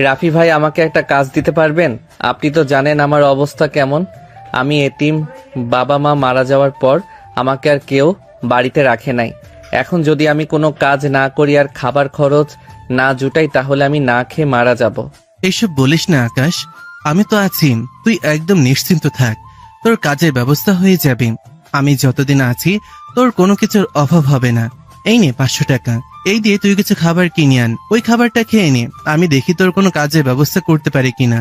রাফি ভাই, আমাকে একটা কাজ দিতে পারবেন? আপনি তো জানেন আমার অবস্থা কেমন। আমি এতিম, বাবা মা মারা যাওয়ার পর আমাকে আর কেউ বাড়িতে রাখে নাই। এখন যদি আমি কোনো কাজ না করি আর খাবার খরচ না জুটাই, তাহলে আমি না খেয়ে মারা যাব। এইসব বলিস না আকাশ, আমি তো আছি, তুই একদম নিশ্চিন্ত থাক, তোর কাজের ব্যবস্থা হয়ে যাবে। আমি যতদিন আছি তোর কোনো কিছুর অভাব হবে না। এই নে 500 টাকা, এই দিয়ে তুই কিছু খাবার কিনে আন, ওই খাবারটা খেয়ে নে, আমি দেখি তোর কোনো কাজের ব্যবস্থা করতে পারি কিনা।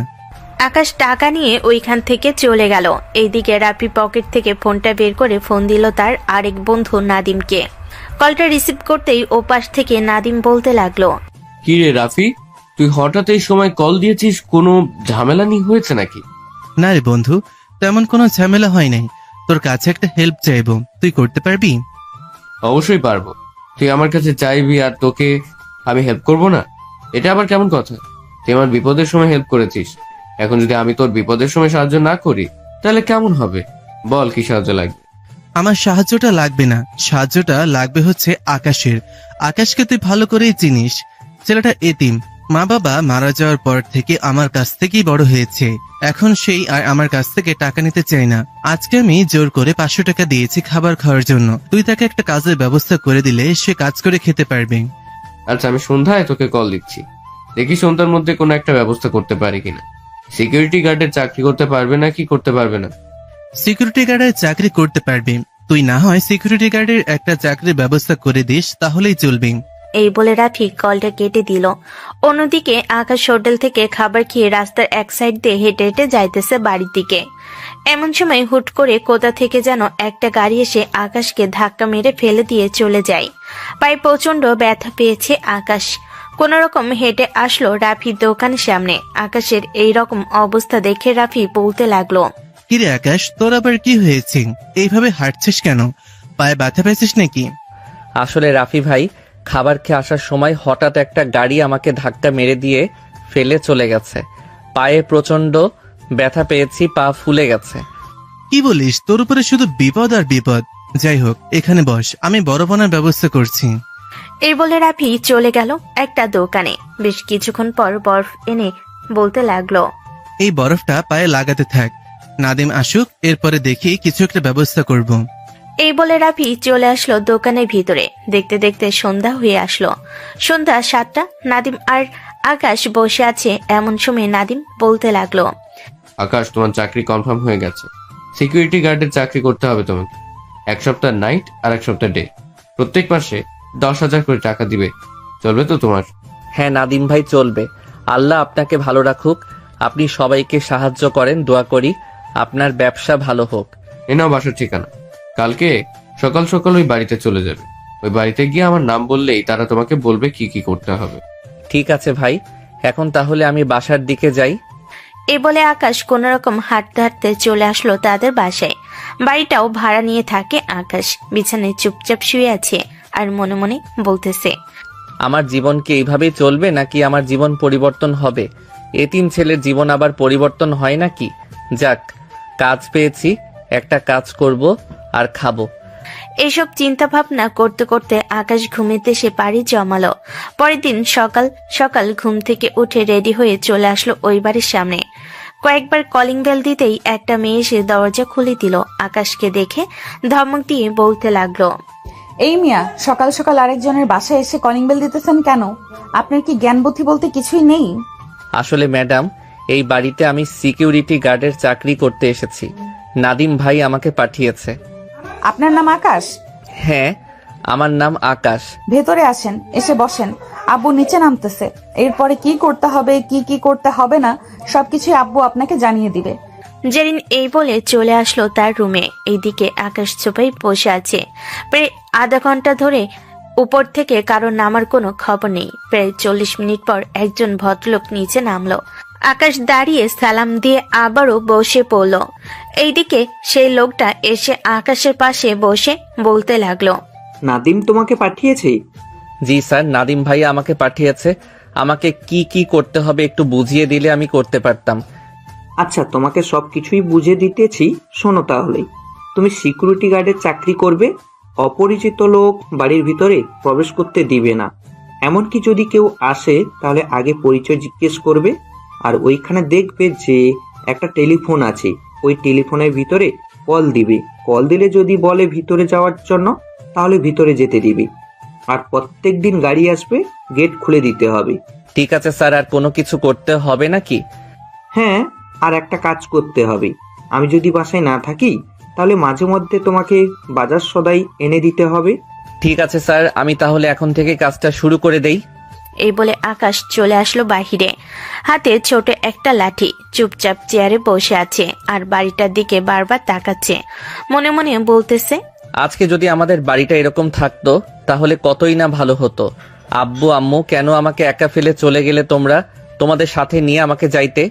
আকাশ টাকা নিয়ে ওইখান থেকে চলে গেল। এইদিকে রাফি পকেট থেকে ফোনটা বের করে ফোন দিল তার আরেক বন্ধু নাদিমকে। কলটা রিসিভ করতেই ওপাশ থেকে নাদিম বলতে লাগলো, কি রে রাফি, তুই হঠাৎ এই সময় কল দিয়েছিস? কোনো ঝামেলা হয়েছে নাকি? না রে বন্ধু, তেমন কোনো ঝামেলা হয় নাই, তোর কাছে একটা হেল্প চাইবো, তুই করতে পারবি? অবশ্যই পারবো। তুই আমার কাছে চাইবি আর তোকে আমি হেল্প করব না? এটা আবার কেমন কথা? তুই আমার বিপদের সময় হেল্প করেছিস, এখন যদি আমি তোর বিপদের সময় সাহায্য না করি তাহলে কেমন হবে? বল, কি সাহায্য লাগবে? আমার সাহায্যটা লাগবে না, সাহায্যটা লাগবে হচ্ছে আকাশের। আকাশকে তুই ভালো করেই চিনিস, ছেলেটা এতিম, মা বাবা মারা যাওয়ার পর থেকে আমার কাছ থেকেই বড় হয়েছে। এখন সেই আর আমার কাছ থেকে টাকা নিতে চাই না। আজকে আমি জোর করে 500 টাকা দিয়েছি খাবার খাওয়ার জন্য, তুই তাকে একটা কাজের ব্যবস্থা করে দিলে সে কাজ করে খেতে পারবে। আচ্ছা, আমি সন্ধ্যায় তোকে কল দিচ্ছি, দেখি সন্ধ্যার মধ্যে কোনো একটা ব্যবস্থা করতে পারি কিনা। সিকিউরিটি গার্ডের চাকরি করতে পারবে না কি করতে পারবে না? সিকিউরিটি গার্ডের চাকরি করতে পারবি, তুই না হয় সিকিউরিটি গার্ডের একটা চাকরির ব্যবস্থা করে দিস, তাহলেই চলবে। এই বলে রাফি কলটা কেটে দিল। অন্যদিকে আকাশ হোটেল থেকে খাবার খেয়ে রাস্তার এক সাইড দিয়ে হেঁটে হেঁটে যাইতেছে বাড়ির দিকে। এমন সময় হুট করে কোথা থেকে যেন একটা গাড়ি এসে আকাশকে ধাক্কা মেরে ফেলে দিয়ে চলে যায়। পায়ে প্রচন্ড ব্যথা পেয়েছে আকাশ। কোন রকম হেঁটে আসলো রাফির দোকানের সামনে। আকাশের এই রকম অবস্থা দেখে রাফি বলতে লাগলো, কিরে আকাশ, তোর আবার কি হয়েছে? এইভাবে হাঁটছিস কেন? পায়ে ব্যথা পেয়েছিস নাকি? আসলে রাফি ভাই, খাবার খেয়ে আসার সময় হঠাৎ একটা গাড়ি আমাকে ধাক্কা মেরে দিয়ে ফেলে চলে গেছে। পায়ে প্রচন্ড ব্যথা পেয়েছি, পা ফুলে গেছে। কি বলিস? তোর উপরে শুধু বিপদ আর বিপদ। যাই হোক, এখানে বস, আমি বরফানার ব্যবস্থা করছি। এই বলে রাফি চলে গেল একটা দোকানে। বেশ কিছুক্ষণ পর বরফ এনে বলতে লাগলো, এই বরফটা পায়ে লাগাতে থাক, নাদিম আসুক, এরপরে দেখি কিছু একটা ব্যবস্থা করব। এই বলে রাফি চলে আসলো দোকানের ভিতরে। দেখতে দেখতে সন্ধ্যা হয়ে আসলো। সন্ধ্যা 7টা। নাদিম আর আকাশ বসে আছে। এমন সময় নাদিম বলতে লাগলো, আকাশ, তোমার চাকরি কনফার্ম হয়ে গেছে। সিকিউরিটি গার্ডের চাকরি করতে হবে তোমাকে। 1 সপ্তাহ নাইট আর 1 সপ্তাহ ডে, প্রত্যেক মাসে 10,000 করে টাকা দিবে। চলবে তো তোমার? হ্যাঁ নাদিম ভাই, চলবে। আল্লাহ আপনাকে ভালো রাখুক। আপনি সবাইকে সাহায্য করেন, দোয়া করি আপনার ব্যবসা ভালো হোক। এ নাও বাসার ঠিকানা। কালকে সকাল সকাল ওই বাড়িতে চলে যাবে। ওই বাড়িতে গিয়ে আমার নাম বললেই তারা তোমাকে বলবে কি কি করতে হবে। ঠিক আছে ভাই, এখন তাহলে আমি বাসার দিকে যাই। এই বলে আকাশ কোন রকম হাঁটতে হাঁটতে চলে আসলো তাদের বাসায়। বাড়িটাও ভাড়া নিয়ে থাকে আকাশ। বিছানায় চুপচাপ শুয়ে আছে আর মনে মনে বলতেছে, আমার জীবন কি এইভাবেই চলবে নাকি আমার জীবন পরিবর্তন হবে? এতিম ছেলের জীবন আবার পরিবর্তন হয় নাকি? যাক, কাজ পেয়েছি, একটা কাজ করব আর খাবো। এইসব চিন্তা ভাবনা করতে করতে আকাশ ঘুমিতে সে পাড়ি জমালো। পরের দিন সকাল সকাল ঘুম থেকে উঠে রেডি হয়ে চলে আসলো ওই বাড়ির সামনে। কয়েকবার কলিং বেল দিতেই একটা মেয়ে এসে দরজা খুলে দিল। আকাশকে দেখে ধমক দিয়ে বলতে লাগলো, এই মিয়া, সকাল সকাল আরেকজনের বাসায় এসে কলিং বেল দিতেছেন কেন? আপনার কি জ্ঞান বুদ্ধি বলতে কিছুই নেই? আসলে ম্যাডাম, এই বাড়িতে আমি সিকিউরিটি গার্ডের চাকরি করতে এসেছি। নাদিম ভাই আমাকে পাঠিয়েছে। আপনার নাম আকাশ? হ্যাঁ, আমার নাম আকাশ। ভেতরে আসেন, এসে বসেন। আব্বু নিচে নামতেছে। এরপরে কি করতে হবে কি কি করতে হবে না সবকিছু আব্বু আপনাকে জানিয়ে দিবে। জেরিন এই বলে চলে আসলো তার রুমে। এইদিকে আকাশ চোপাই বসে আছে। প্রায় আধা ঘন্টা ধরে উপর থেকে কারো নামার কোনো খবর নেই। প্রায় 40 মিনিট পর একজন ভদ্রলোক নিচে নামলো। আকাশ দাঁড়িয়ে সালাম দিয়ে আবারও বসে পড়ল। এইদিকে সেই লোকটা এসে আকাশের পাশে বসে বলতে লাগলো, নাদিম তোমাকে পাঠিয়েছে? জি স্যার, নাদিম ভাই আমাকে পাঠিয়েছে। আমাকে কি কি করতে হবে একটু বুঝিয়ে দিলে আমি করতে পারতাম। আচ্ছা, তোমাকে সবকিছুই বুঝিয়ে দিতেছি, শোনো তাহলে। তুমি সিকিউরিটি গার্ডের চাকরি করবে। অপরিচিত লোক বাড়ির ভিতরে প্রবেশ করতে দিবে না। এমনকি যদি কেউ আসে তাহলে আগে পরিচয় জিজ্ঞেস করবে, আর ওইখানে দেখবে যে একটা টেলিফোন আছে, ওই টেলিফোনের ভিতরে কল দিবে। কল দিলে যদি বলে ভিতরে যাওয়ার জন্য তাহলে ভিতরে যেতে দিবে। আর প্রত্যেক দিন গাড়ি আসবে, গেট খুলে দিতে হবে। ঠিক আছে স্যার, আর কোনো কিছু করতে হবে নাকি? হ্যাঁ, আর একটা কাজ করতে হবে। আমি যদি বাসায় না থাকি তাহলে মাঝে মধ্যে তোমাকে বাজার সদাই এনে দিতে হবে। ঠিক আছে স্যার, আমি তাহলে এখন থেকে কাজটা শুরু করে দেই। এই বলে আকাশ চলে আসলো বাহিরে, হাতে ছোট একটা লাঠি। চুপচাপ চেয়ারে বসে আছে আর বাড়িটার দিকে বারবার তাকাচ্ছে। মনে মনে বলতেছে, আজকে যদি আমাদের বাড়িটা এরকম থাকতো তাহলে কতই না ভালো হতো। আব্বু আম্মু কেন আমাকে একা ফেলে চলে গেলে তোমরা? তোমাদের সাথে নিয়ে আমাকে যাইতে।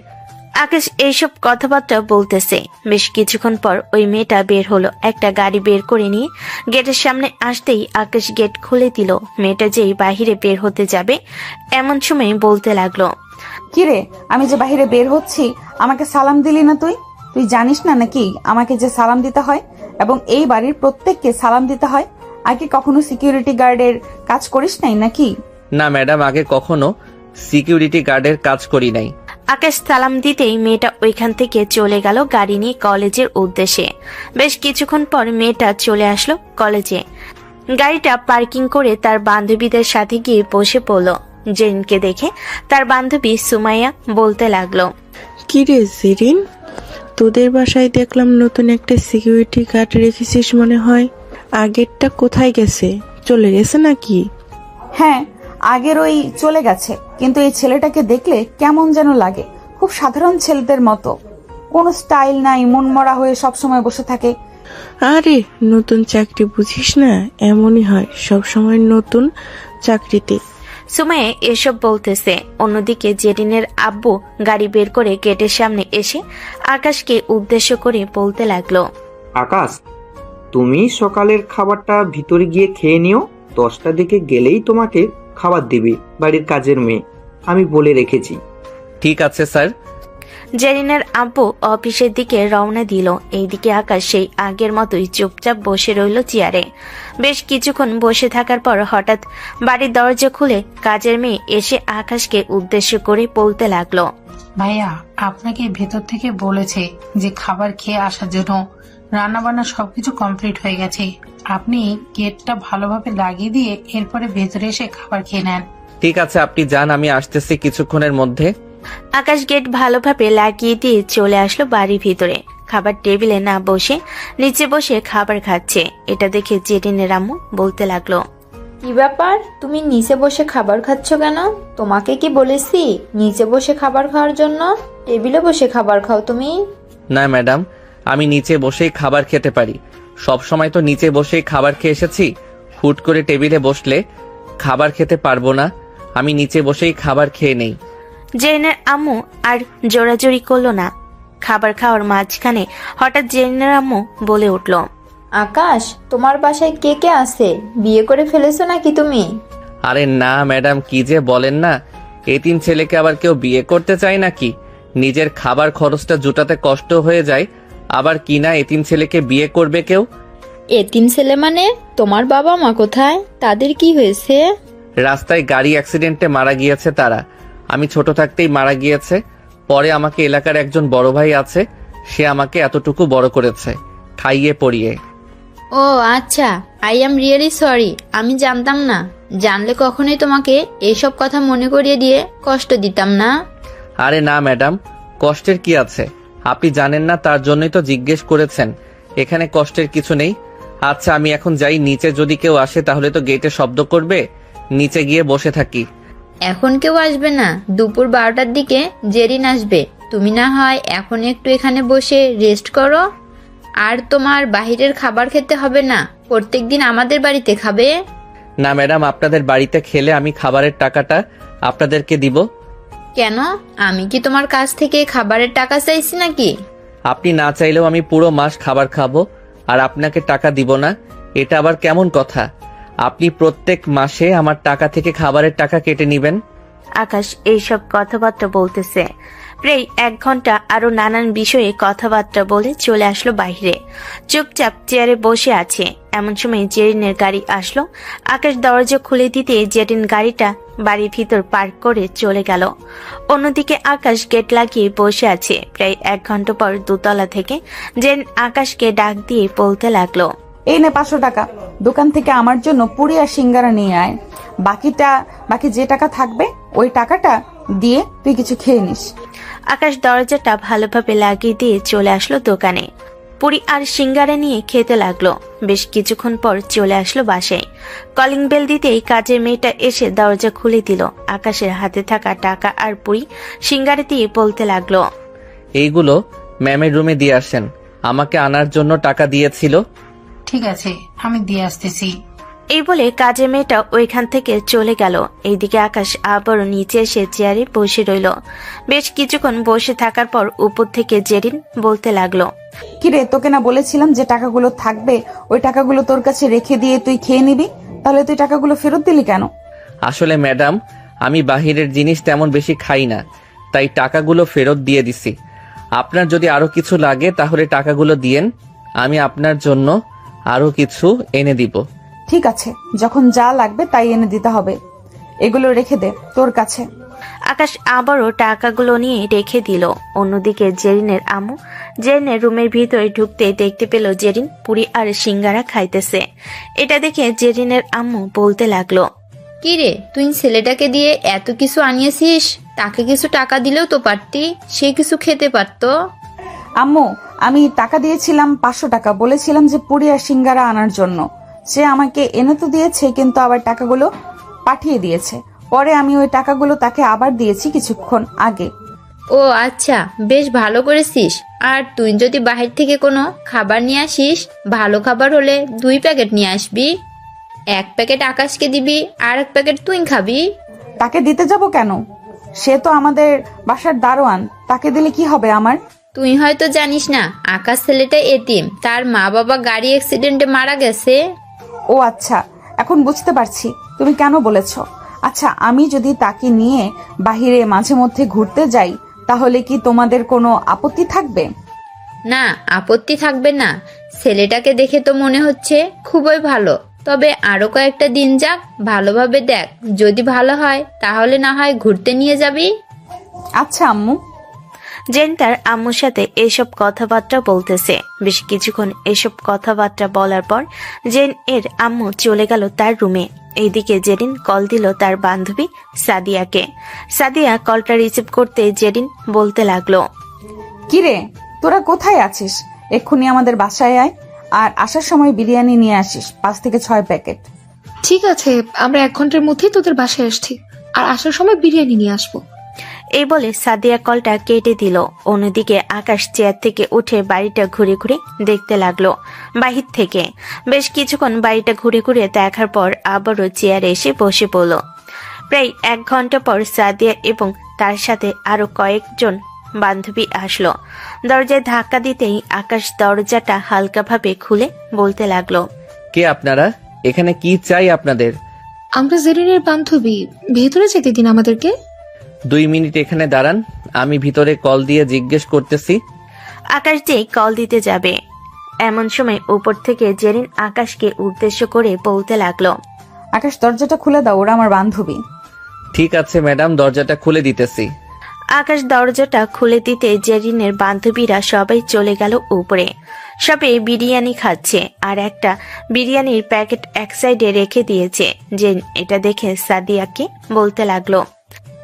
আকাশ এইসব কথাবার্তা বলতেছে। বেশ কিছুক্ষণ পর ওই মেয়েটা বের হলো। একটা গাড়ি বের করে নিয়ে গেটের সামনে আসতেই আকাশ গেট খুলে দিল। মেয়েটা যেই বাহিরে বের হতে যাবে এমন সময় বলতে লাগলো, কিরে, আমি যে বাইরে বের হচ্ছি আমাকে সালাম দিলি না তুই? তুই জানিস না নাকি আমাকে যে সালাম দিতে হয় এবং এই বাড়ির প্রত্যেককে সালাম দিতে হয়? আগে কখনো সিকিউরিটি গার্ডের কাজ করিস নাই নাকি? না ম্যাডাম, আগে কখনো সিকিউরিটি গার্ডের কাজ করি নাই। আকাশ সালাম দিতেই মেয়েটা ওইখান থেকে চলে গেল গাড়ি নিয়ে কলেজের উদ্দেশ্যে। বেশ কিছুক্ষণ পর মেয়েটা চলে আসলো কলেজে। গাড়িটা পার্কিং করে তার বান্ধবীদের সাথে গিয়ে বসে পড়ল। জেরিনকে দেখে তার বান্ধবী সুমাইয়া বলতে লাগলো, কি রে জেরিন, তোদের বাসায় দেখলাম নতুন একটা সিকিউরিটি গার্ড রেখেছিস মনে হয়। আগেরটা কোথায় গেছে? চলে গেছে নাকি? হ্যাঁ, আগের ওই চলে গেছে, কিন্তু এই ছেলেটাকে দেখলে কেমন যেন লাগে। খুব সাধারণ ছেলেদের মতো, কোনো স্টাইল নাই, মনমরা হয়ে সবসময় বসে থাকে। আরে নতুন চাকরি বুঝিস না, এমনই হয় সব সময় নতুন চাকরিতে। সুমাইয়া এসব বলতেছে। অন্যদিকে জেরিনের আব্বু গাড়ি বের করে গেটের সামনে এসে আকাশকে উদ্দেশ্য করে বলতে লাগলো, আকাশ, তুমি সকালের খাবারটা ভিতরে গিয়ে খেয়ে নিও। 10টার দিকে গেলেই তোমাকে খাবার দিবে বাড়ির কাজের মেয়ে, আমি বলে রেখেছি। ঠিক আছে স্যার। জেরিনের আব্বু অফিসের দিকে রওনা দিল। এইদিকে আকাশ সেই আগের মতোই চুপচাপ বসে রইল চেয়ারে। বেশ কিছুক্ষণ বসে থাকার পর হঠাৎ বাড়ির দরজা খুলে কাজের মেয়ে এসে আকাশকে উদ্দেশ্য করে বলতে লাগলো, ভাইয়া আপনাকে ভেতর থেকে বলেছে যে খাবার খেয়ে আসার জন্য। রান্না বান্না সবকিছু কমপ্লিট হয়ে গেছে। আপনি গেটটা ভালোভাবে লাগিয়ে দিয়ে এরপরে ভেতরে এসে খাবার খেয়ে নেন। ঠিক আছে, আপনি যান, আমি আসতেছি কিছুক্ষণের মধ্যে। আকাশ গেট ভালোভাবে লাগিয়ে দিয়ে চলে আসলো বাড়ির ভিতরে। খাবার টেবিলে না বসে নিচে বসে খাবার খাচ্ছে। এটা দেখে জেরিনের আম্মু বলতে লাগলো, কি ব্যাপার, তুমি নিচে বসে খাবার খাচ্ছ কেন? তোমাকে কি বলেছি নিচে বসে খাবার খাওয়ার জন্য? টেবিলে বসে খাবার খাও তুমি। না ম্যাডাম, আমি নিচে বসেই খাবার খেতে পারি। সব সময় তো নিচে বসেই খাবার খেয়ে এসেছি। হুট করে টেবিলে বসলে খাবার খেতে পারবো না। আমি নিচে বসেই খাবার খেয়ে নেই। জেরিনের আম্মু আর জোরাজোরি করলো না। খাবার খাওয়ার মাঝখানে হঠাৎ জেরিনের আম্মু বলে উঠল, আকাশ, তোমার বাসায় কে কে আছে? বিয়ে করে ফেলেছো নাকি তুমি? আরে না ম্যাডাম, কি যে বলেন না। এতিম ছেলেকে আবার কেউ বিয়ে করতে চায় নাকি? নিজের খাবার খরচটা জুটাতে কষ্ট হয়ে যায়, আবার কি না এতিম ছেলেকে বিয়ে করবে কেউ? এতিম ছেলে মানে? তোমার বাবা মা কোথায়? তাদের কি হয়েছে? রাস্তায় গাড়ি অ্যাক্সিডেন্টে মারা গিয়েছে তারা। আমি ছোট থাকতেই মারা গিয়েছে। পরে আমাকে এলাকার একজন বড় ভাই আছে, সে আমাকে এতটুকু বড় করেছে, খাইয়ে পড়িয়ে। ও আচ্ছা, আই এম রিয়েলি সরি। আমি জানতাম না। জানলে কখনোই তোমাকে এইসব কথা মনে করিয়ে দিয়ে কষ্ট দিতাম না। আরে না ম্যাডাম, কষ্টের কি আছে? আপনি জানেন না, তার জন্যই তো জিজ্ঞেস করেছেন। এখানে কষ্টের কিছু নেই। আচ্ছা আমি এখন যাই, নিচে যদি কেউ আসে তাহলে তো গেটে শব্দ করবে। নিচে গিয়ে বসে থাকি। এখন কেউ আসবে না, দুপুর 12টার দিকে জেরিন আসবে। তুমি না হয় এখন একটু এখানে বসে রেস্ট করো। আর তোমার বাহিরের খাবার খেতে হবে না, প্রত্যেকদিন আমাদের বাড়িতে খাবে। না ম্যাডাম, আপনাদের বাড়িতে খেলে আমি খাবারের টাকাটা আপনাদেরকে দিব। কেন? আমি কি তোমার কাছ থেকে খাবারের টাকা চাইছি নাকি? আপনি না চাইলেও আমি পুরো মাস খাবার খাবো আর আপনাকে টাকা দিব না, এটা আবার কেমন কথা? আপনি প্রত্যেক মাসে আমার টাকা থেকে খাবারের টাকা কেটে নেবেন। আকাশ এইসব কথাবার্তা বলতেছে। প্রায় 1 ঘন্টা আরো নানান বিষয়ে কথাবার্তা বলে চলে আসলো বাইরে। চুপচাপ চেয়ারে বসে আছে। এমন সময় জেরিনের গাড়ি আসলো। আকাশ দরজা খুলে দিতে জেরিন গাড়িটা বাড়ির ভিতর পার্ক করে চলে গেল। অন্যদিকে আকাশ গেট লাগিয়ে বসে আছে। প্রায় 1 ঘন্টা পর দোতলা থেকে জেরিন আকাশকে ডাক দিয়ে বলতে লাগলো, এই নে 500 টাকা, দোকান থেকে আমার জন্য পুরি আর সিঙ্গারা নিয়ে আয়। বাকি যে টাকা থাকবে ওই টাকাটা দিয়ে তুই কিছু খেয়ে নিস। আকাশ দরজাটা ভালোভাবে লাগিয়ে দিয়ে চলে আসলো দোকানে। পুরি আর সিঙ্গারা নিয়ে খেতে লাগলো। বেশ কিছুক্ষণ পর চলে আসলো বাসায়। কলিং বেল দিতেই কাজের মেয়েটা এসে দরজা খুলে দিল। আকাশের হাতে থাকা টাকা আর পুরি সিঙ্গারা দিয়ে বলতে লাগলো, এইগুলো ম্যামের রুমে দিয়ে আসেন, আমাকে আনার জন্য টাকা দিয়েছিল। ঠিক আছে, আমি দিয়ে আসতেছি। এই বলে কাজের মেয়েটা ওইখান থেকে চলে গেল। এইদিকে আকাশ আবারও নিচে এসে চেয়ারে বসে রইল। বেশ কিছুক্ষণ বসে থাকার পর উপর থেকে জেরিন বলতে লাগলো, কিরে, তোকে না বলেছিলাম যে টাকাগুলো থাকবে ওই টাকাগুলো তোর কাছে রেখে দিয়ে তুই খেয়ে নিবি, তাহলে তুই টাকাগুলো ফেরত দিলি কেন? আসলে ম্যাডাম, আমি বাহিরের জিনিস তেমন বেশি খাই না, তাই টাকাগুলো ফেরত দিয়ে দিছি। আপনার যদি আরো কিছু লাগে তাহলে টাকাগুলো দিয়েন, আমি আপনার জন্য আরো কিছু এনে দিব। ঠিক আছে, যখন যা লাগবে তাই এনে দিতে হবে। এগুলো রেখে দে তোর কাছে। আকাশ আবারও টাকাগুলো নিয়ে রেখে দিল। অন্যদিকে জেরিনের আম্মু জেরিনের রুমের ভিতরে ঢুকতে দেখতে পেল জেরিন পুরি আর সিঙ্গারা খাইতেছে। এটা দেখে জেরিনের আম্মু বলতে লাগলো, কি রে, তুই ছেলেটাকে দিয়ে এত কিছু আনিয়েছিস, তাকে কিছু টাকা দিলেও তো পারতি, সে কিছু খেতে পারতো। আম্মু, আমি টাকা দিয়েছিলাম 500 টাকা, বলেছিলাম যে পুরি আর সিঙ্গারা আনার জন্য। সে আমাকে এনে তো দিয়েছে, কিন্তু আবার টাকাগুলো পাঠিয়ে দিয়েছে। পরে আমি ওই টাকাগুলো তাকে আবার দিয়েছি কিছুক্ষণ আগে। ও আচ্ছা, বেশ ভালো করেছিস। আর তুই যদি বাহির থেকে কোনো খাবার নিয়ে আসিস, ভালো খাবার হলে 2 প্যাকেট নিয়ে আসবি। 1 প্যাকেট আকাশকে দিবি আর 1 প্যাকেট তুই খাবি। তাকে দিতে যাব কেন? সে তো আমাদের বাসার দারোয়ান, তাকে দিলে কি হবে আমার? তুই হয়তো জানিস না, আকাশ ছেলেটা এতিম, তার মা বাবা গাড়ি অ্যাক্সিডেন্টে মারা গেছে। ও আচ্ছা, এখন বুঝতে পারছি তুমি কেন বলেছো। আচ্ছা, আমি যদি তাকে নিয়ে বাহিরে মাঝে মধ্যে ঘুরতে যাই তাহলে কি তোমাদের কোনো আপত্তি থাকবে? না, আপত্তি থাকবে না। ছেলেটাকে দেখে তো মনে হচ্ছে খুবই ভালো। তবে আরো কয়েকটা দিন যাক, ভালোভাবে দেখ, যদি ভালো হয় তাহলে না হয় ঘুরতে নিয়ে যাবি। আচ্ছা আম্মু। জেন তার আম্মুর সাথে এইসব কথাবার্তা বলতেছে। বেশ কিছুক্ষণ এসব কথাবার্তা বলার পর জেন এর আম্মু চলে গেল তার রুমে। এইদিকে জেরিন কল দিল তার বান্ধবী সাদিয়াকে। সাদিয়া কলটা রিসিভ করতে জেরিন বলতে লাগলো, কিরে, তোরা কোথায় আছিস? এক্ষুনি আমাদের বাসায় আয়, আর আসার সময় বিরিয়ানি নিয়ে আসিস 5 থেকে 6 প্যাকেট। ঠিক আছে, আমরা 1 ঘন্টার মধ্যেই তোদের বাসায় আসছি, আর আসার সময় বিরিয়ানি নিয়ে আসবো। এই বলে সাদিয়া কলটা কেটে দিল। অন্যদিকে আকাশ চেয়ার থেকে উঠে বাড়িটা ঘুরে ঘুরে দেখতে লাগলো বাহির থেকে। বেশ কিছুক্ষণ বাড়িটা ঘুরে ঘুরে দেখার পর আবারও চেয়ারে এসে বসে পড়ল। প্রায় 1 ঘন্টা পর সাদিয়া এবং তার সাথে আরো কয়েকজন বান্ধবী আসলো। দরজায় ধাক্কা দিতেই আকাশ দরজাটা হালকাভাবে খুলে বলতে লাগলো, কে আপনারা? এখানে কি চাই আপনাদের? আমরা জেরিনের বান্ধবী, ভেতরে যেতে দিন আমাদেরকে। 2 মিনিট এখানে দাঁড়ান, আমি ভিতরে কল দিয়ে জিজ্ঞেস করতেছি। আকাশ যেই কল দিতে যাবে এমন সময় উপর থেকে জেরিন আকাশকে উদ্দেশ্য করে বলতে লাগলো, আকাশ, দরজাটা খুলে দাও, ওরা আমার বান্ধবী। ঠিক আছে ম্যাডাম, দরজাটা খুলে দিতেছি। আকাশ দরজাটা খুলে দিতে জেরিনের বান্ধবীরা সবাই চলে গেল উপরে। সবে বিরিয়ানি খাচ্ছে, আর একটা বিরিয়ানির প্যাকেট এক সাইডে রেখে দিয়েছে। জেন এটা দেখে সাদিয়াকে বলতে লাগলো,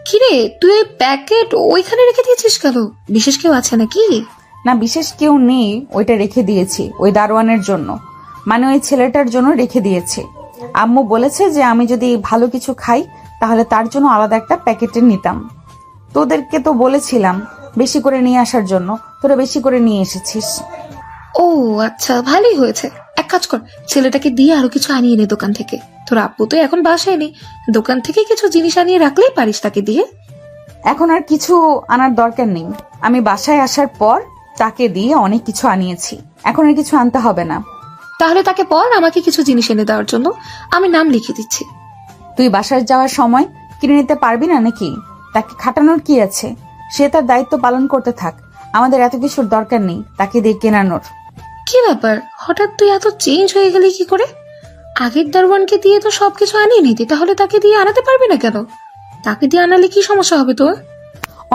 কিরে, তুই এই প্যাকেট ওইখানে রেখে দিয়েছিস কেন? বিশেষ কেউ আছে নাকি? না, বিশেষ কেউ নেই, ওইটা রেখে দিয়েছি ওই দারোয়ানের জন্য, মানে ওই ছেলেটার জন্য রেখে দিয়েছি। আম্মু বলেছে যে আমি যদি ভালো কিছু খাই তাহলে তার জন্য আলাদা একটা প্যাকেটে নিতাম। তোদেরকে তো বলেছিলাম বেশি করে নিয়ে আসার জন্য, তোরা বেশি করে নিয়ে এসেছিস। ও আচ্ছা, ভালোই হয়েছে। এক কাজ কর, ছেলেটাকে দিয়ে আরো কিছু আনিয়ে নে দোকান থেকে। তোর আপু তো এখন বাসায় নেই, দোকান থেকে কিছু জিনিস আনিয়ে রাখলেই পারিস তাকে দিয়ে। এখন আর কিছু আনার দরকার নেই, আমি বাসায় আসার পর তাকে দিয়ে অনেক কিছু আনিয়েছি, এখন আর কিছু আনতে হবে না। তাহলে তাকে বল আমাকে কিছু জিনিস এনে দেওয়ার জন্য, আমি নাম লিখে দিচ্ছি। তুই বাসায় যাওয়ার সময় কিনে নিতে পারবি না নাকি? তাকে খাটানোর কি আছে? সে তার দায়িত্ব পালন করতে থাক। আমাদের এত কিছুর দরকার নেই তাকে দিয়ে কেনানোর। কি ব্যাপার, হঠাৎ তুই এত চেঞ্জ হয়ে গেলি কি করে? আগের দারোয়ানকে দিয়ে তো সবকিছু আনিয়ে নিতি, তাহলে তাকে দিয়ে আনাতে পারবি না কেন? তাকে দিয়ে আনালে কি সমস্যা হবে তোর?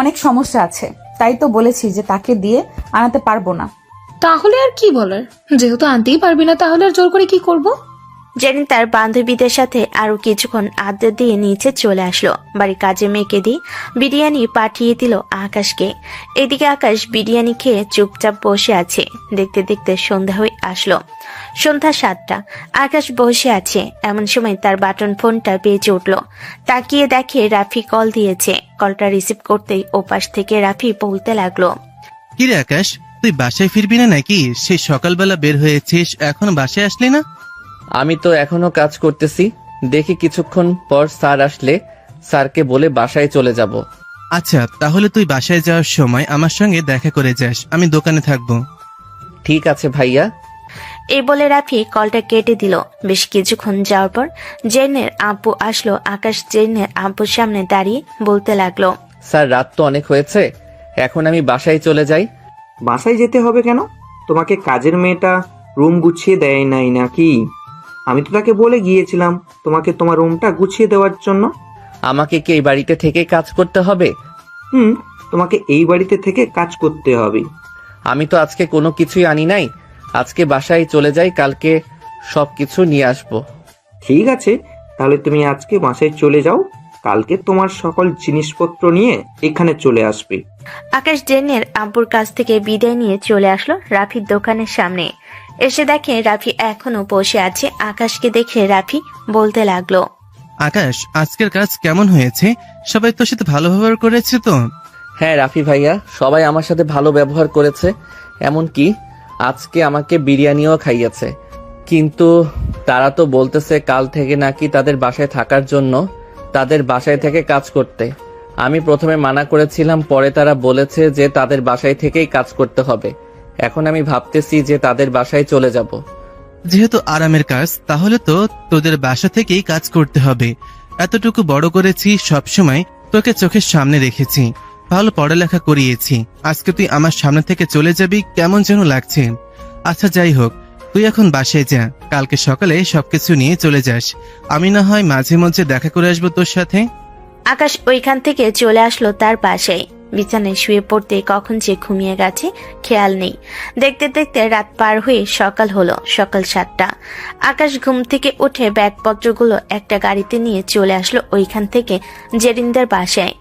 অনেক সমস্যা আছে, তাই তো বলেছি যে তাকে দিয়ে আনাতে পারবো না। তাহলে আর কি বলার, যেহেতু আনতেই পারবি না তাহলে আর জোর করে কি করব? জেরিন তার বান্ধবীদের সাথে আরো কিছুক্ষণ আড্ডা দিয়ে নিচে চলে আসলো। বাড়ির কাজে মেয়েকে দিয়ে বিরিয়ানি পাঠিয়ে দিল আকাশকে। এদিকে আকাশ বিরিয়ানি খেয়ে চুপচাপ বসে আছে। দেখতে দেখতে সন্ধ্যা হয়ে আসলো। সন্ধ্যা 7টা। আকাশ বসে আছে, এমন সময় তার বাটন ফোনটা বেজে উঠল। তাকিয়ে দেখে রাফি কল দিয়েছে। কলটা রিসিভ করতেই ওপাশ থেকে রাফি বলতে লাগলো, কিরে আকাশ, তুই বাসায় ফিরবি না নাকি? সেই সকালবেলা বের হয়েছিস, এখন বাসায় আসলি না? আমি তো এখনো কাজ করতেছি। দেখি কিছুক্ষণ পর স্যার আসলে স্যারকে বলে বাসায় চলে যাব। আচ্ছা, তাহলে তুই বাসায় যাওয়ার সময় আমার সঙ্গে দেখা করে যাস, আমি দোকানে থাকবো। ঠিক আছে ভাইয়া। এই বলে রাফি কলটা কেটে দিল। বেশ কিছুক্ষণ যাওয়ার পর জেনের আব্বু আসলো। আকাশ জেনের আব্বুর সামনে দাঁড়িয়ে বলতে লাগলো, স্যার রাত তো অনেক হয়েছে, এখন আমি বাসায় চলে যাই। বাসায় যেতে হবে কেন? তোমাকে কাজের মেয়েটা রুম গুছিয়ে দেয় নাই নাকি? আমি তো তাকে বলে গিয়েছিলাম তোমাকে তোমার রুমটা গুছিয়ে দেওয়ার জন্য। আমাকে কি এই বাড়িতে থেকে কাজ করতে হবে? তোমাকে এই বাড়িতে থেকে কাজ করতে হবে। আমি তো আজকে কোনো কিছুই আনি নাই। আজকে বাসায় চলে যাই, কালকে সবকিছু নিয়ে আসবো। ঠিক আছে, তাহলে তুমি আজকে বাসায় চলে যাও, কালকে তোমার সকল জিনিসপত্র নিয়ে এখানে চলে আসবে। আকাশ জেনের আব্বুর কাছ থেকে বিদায় নিয়ে চলে আসলো রাফির দোকানের সামনে। এসে দেখে রাফি এখনো বসে আছে। আকাশকে দেখে রাফি বলতে লাগলো, আকাশ, আজকের কাজ কেমন হয়েছে? সবাই তোর সাথে ভালো ব্যবহার করেছে তো? হ্যাঁ রাফি ভাইয়া, সবাই আমার সাথে ভালো ব্যবহার করেছে, এমনকি আজকে আমাকে বিরিয়ানিও খাইয়েছে। কিন্তু তারা তো বলতেছে কাল থেকে নাকি তাদের বাসায় থাকার জন্য, তাদের বাসায় থেকে কাজ করতে। আমি প্রথমে মানা করেছিলাম, পরে তারা বলেছে যে তাদের বাসায় থেকেই কাজ করতে হবে। এখন আমি ভাবতেছি যে তাদের বাসায় চলে যাব। যেহেতু আরামের কাজ, তাহলে তো তোদের বাসা থেকেই কাজ করতে হবে। এতটুকু বড় করেছি, সবসময় তোকে চোখের সামনে রেখেছি, ভালো পড়ালেখা করিয়েছি। আজকে তুই আমার সামনে থেকে চলে যাবি, কেমন যেন লাগছে। আচ্ছা যাই হোক, তুই এখন বাসায় যা, কালকে সকালে সবকিছু নিয়ে চলে যাস। আমি না হয় মাঝে মধ্যে দেখা করে আসবো তোর সাথে। আকাশ ওইখান থেকে চলে আসলো তার বাসায়। বিছানায় শুয়ে পড়তে কখন যে ঘুমিয়ে গেছে খেয়াল নেই। দেখতে দেখতে রাত পার হয়ে সকাল হলো। সকাল 7টা। আকাশ ঘুম থেকে উঠে ব্যাগপত্রগুলো একটা গাড়িতে নিয়ে চলে আসলো ওইখান থেকে জেরিনদের বাসায়।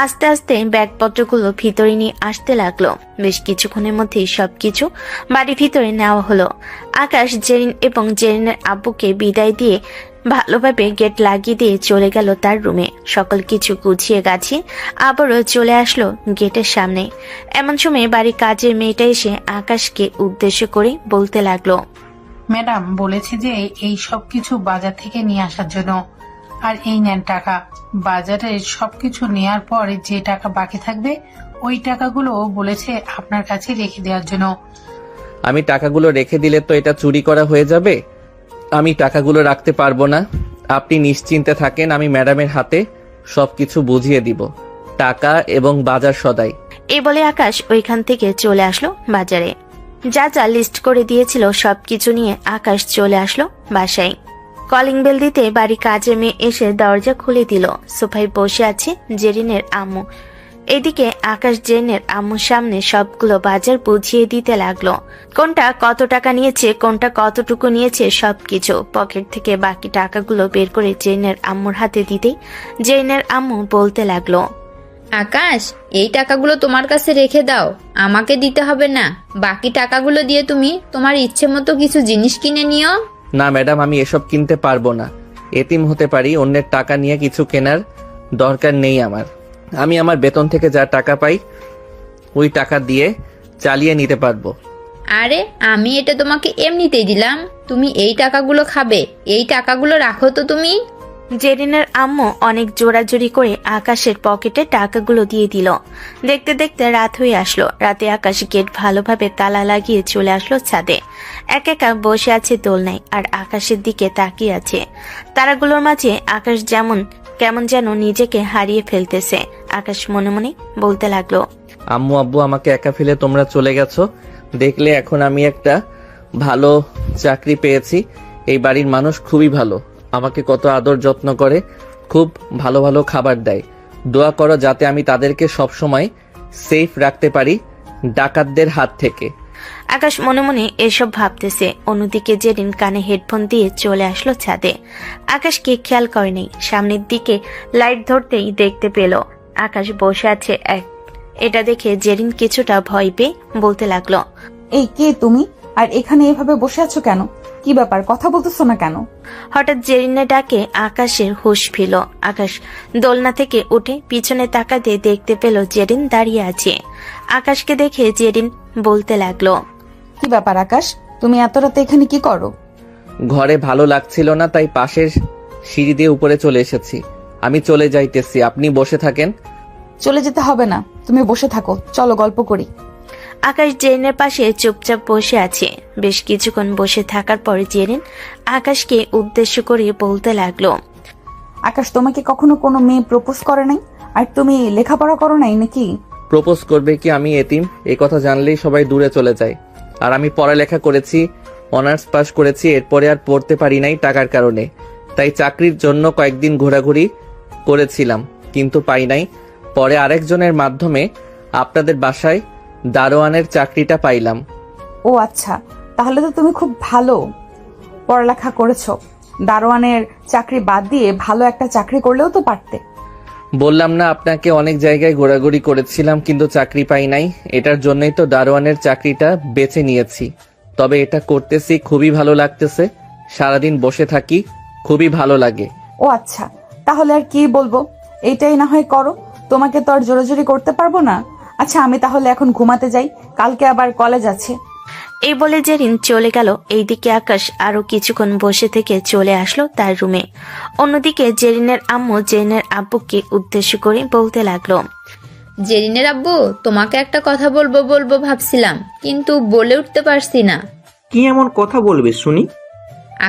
আস্তে আস্তে ব্যাগপত্রগুলো ভিতরে নিয়ে আসতে লাগলো। বেশ কিছুক্ষণের মধ্যেই সবকিছু বাড়ির ভিতরে নেওয়া হলো। আকাশ জেরিন এবং জেরিনের আব্বুকে বিদায় দিয়ে ভালোভাবে গেট লাগিয়ে দিয়ে চলে গেল তার রুমে। সকল কিছু গুছিয়ে গাছিয়ে আবারও চলে আসলো গেটের সামনে। এমন সময় বাড়ির কাজের মেয়েটা এসে আকাশকে উদ্দেশ্য করে বলতে লাগলো, ম্যাডাম বলেছে যে এই সব কিছু বাজার থেকে নিয়ে আসার জন্য, আর এই নেন টাকা। বাজারে সবকিছু নেয়ার পর যে টাকা বাকি থাকবে ওই টাকাগুলো বলেছে আপনার কাছে রেখে দেওয়ার জন্য। আমি টাকাগুলো রেখে দিলে তো এটা চুরি করা হয়ে যাবে। আমি টাকাগুলো রাখতে পারবো না। আপনি নিশ্চিন্তে থাকেন, আমি ম্যাডামের হাতে সবকিছু বুঝিয়ে দিব, টাকা এবং বাজার সদাই। এই বলে আকাশ ওইখান থেকে চলে আসলো বাজারে। যা যা লিস্ট করে দিয়েছিল সবকিছু নিয়ে আকাশ চলে আসলো বাসায়। কলিং বেল দিতে বাড়ি কাজে মেয়ে এসে দরজা খুলে দিল। সোফায় বসে আছে জেরিনের আম্মু। এদিকে আকাশ জেরিনের আম্মুর সামনে সবগুলো বাজার বুঝিয়ে দিতে লাগলো। কোনটা কত টাকা নিয়েছে, কোনটা কতটুকু নিয়েছে, সবকিছু পকেট থেকে বাকি টাকাগুলো বের করে জেরিনের আম্মুর হাতে দিতেই জেরিনের আম্মু বলতে লাগলো, আকাশ, এই টাকাগুলো তোমার কাছে রেখে দাও, আমাকে দিতে হবে না। বাকি টাকাগুলো দিয়ে তুমি তোমার ইচ্ছে মতো কিছু জিনিস কিনে নিও। না ম্যাডাম, আমি এসব কিনতে পারবো না। এতিম হতে পারি, অন্যের টাকা নিয়ে কিছু কেনার দরকার নেই আমার। আমি আমার বেতন থেকে যা টাকা পাই ওই টাকা দিয়ে চালিয়ে নিতে পারবো। আরে আমি এটা তোমাকে এমনিতেই দিলাম, তুমি এই টাকাগুলো খাবে, এই টাকাগুলো রাখো তো তুমি। জেরিনের আম্মু অনেক জোরাজোরি করে আকাশের পকেটে টাকাগুলো দিয়ে দিল। দেখতে দেখতে রাত হয়ে আসলো। রাতে আকাশ গেট ভালোভাবে তালা লাগিয়ে চলে আসলো ছাদে। একা একা বসে আছে দোলনায় আর আকাশের দিকে তাকিয়ে আছে। তারাগুলোর মাঝে আকাশ যেমন কেমন যেন নিজেকে হারিয়ে ফেলতেছে। আকাশ মনে মনে বলতে লাগলো, আম্মু আব্বু আমাকে একা ফেলে তোমরা চলে গেছো। দেখলে এখন আমি একটা ভালো চাকরি পেয়েছি। এই বাড়ির মানুষ খুবই ভালো, আমাকে কত আদর যত্ন করে, খুব ভালো ভালো খাবার দেয়। দোয়া করো যাতে আমি তাদেরকে সবসময় সেফ রাখতে পারি ডাকাতদের হাত থেকে। আকাশ মনে মনে এসব ভাবতেছে। অন্যদিকে জেরিন কানে হেডফোন দিয়ে চলে আসলো ছাদে। আকাশকে খেয়াল করেনি। সামনের দিকে লাইট ধরতেই দেখতে পেল আকাশ বসে আছে এটা দেখে জেরিন কিছুটা ভয় পেয়ে বলতে লাগলো, এই কে তুমি? আর এখানে এভাবে বসে আছো কেন? কি ব্যাপার, কথা বলতেছো না কেন? হঠাৎ জেরিনের ডাকে আকাশের হুঁশ ফিরল। আকাশ দোলনা থেকে উঠে পিছনে তাকাতে দেখতে পেল জেরিন দাঁড়িয়ে আছে। আকাশকে দেখে জেরিন বলতে লাগলো, কি ব্যাপার আকাশ, তুমি এত রাতে এখানে কি করো? ঘরে ভালো লাগছিল না, তাই পাশের সিঁড়ি দিয়ে উপরে চলে এসেছি। আমি চলে যাইতেছি, আপনি বসে থাকেন। চলে যেতে হবে না, তুমি বসে থাকো, চলো গল্প করি। আকাশ জেরিনের পাশে চুপচাপ বসে আছে। বেশ কিছুক্ষণ বসে থাকার পর জেরিন আকাশকে উদ্দেশ্য করে বলতে লাগলো, আকাশ, তোমাকে কখনো কোনো মেয়ে প্রপোজ করে নাই? আর তুমি লেখাপড়া করো নাই নাকি? প্রপোজ করবে কি আমি এতিম, এই কথা জানলেই সবাই দূরে চলে যায়। আর আমি পড়ালেখা করেছি, অনার্স পাস করেছি, এরপরে আর পড়তে পারি নাই টাকার কারণে। তাই চাকরির জন্য কয়েকদিন ঘোরাঘুরি করেছিলাম, কিন্তু পাই নাই। পরে আরেকজনের মাধ্যমে আপনাদের বাসায় দারোয়ানের চাকরিটা পাইলাম। ও আচ্ছা, তাহলে তো তুমি খুব ভালো পড়ালেখা করেছো। দারোয়ানের চাকরি বাদ দিয়ে ভালো একটা চাকরি করলেও তো পারতে। বললাম না আপনাকে, অনেক জায়গায় ঘোরাঘুরি করেছিলাম কিন্তু চাকরি পাই নাই। এটার জন্যই তো দারোয়ানের চাকরিটা বেছে নিয়েছি। তবে এটা করতেছি, খুবই ভালো লাগতেছে। সারাদিন বসে থাকি, খুবই ভালো লাগে। ও আচ্ছা, তাহলে আর কি বলবো, এইটাই না হয় করো, তোমাকে তো আর জোরাজোরি করতে পারবো না। আচ্ছা, আমি তাহলে এখন ঘুমাতে যাই, কালকে আবার কলেজ আছে। এই বলে জেরিন চলে গেল। এইদিকে আকাশ আরো কিছুক্ষণ বসে থেকে চলে আসলো তার রুমে। অন্যদিকে জেরিনের আম্মু জেরিনের আব্বুকে উদ্দেশ্য করে বলতে লাগলো, জেরিনের আব্বু, তোমাকে একটা কথা বলবো ভাবছিলাম, কিন্তু বলে উঠতে পারছি না। কি এমন কথা বলবে শুনি?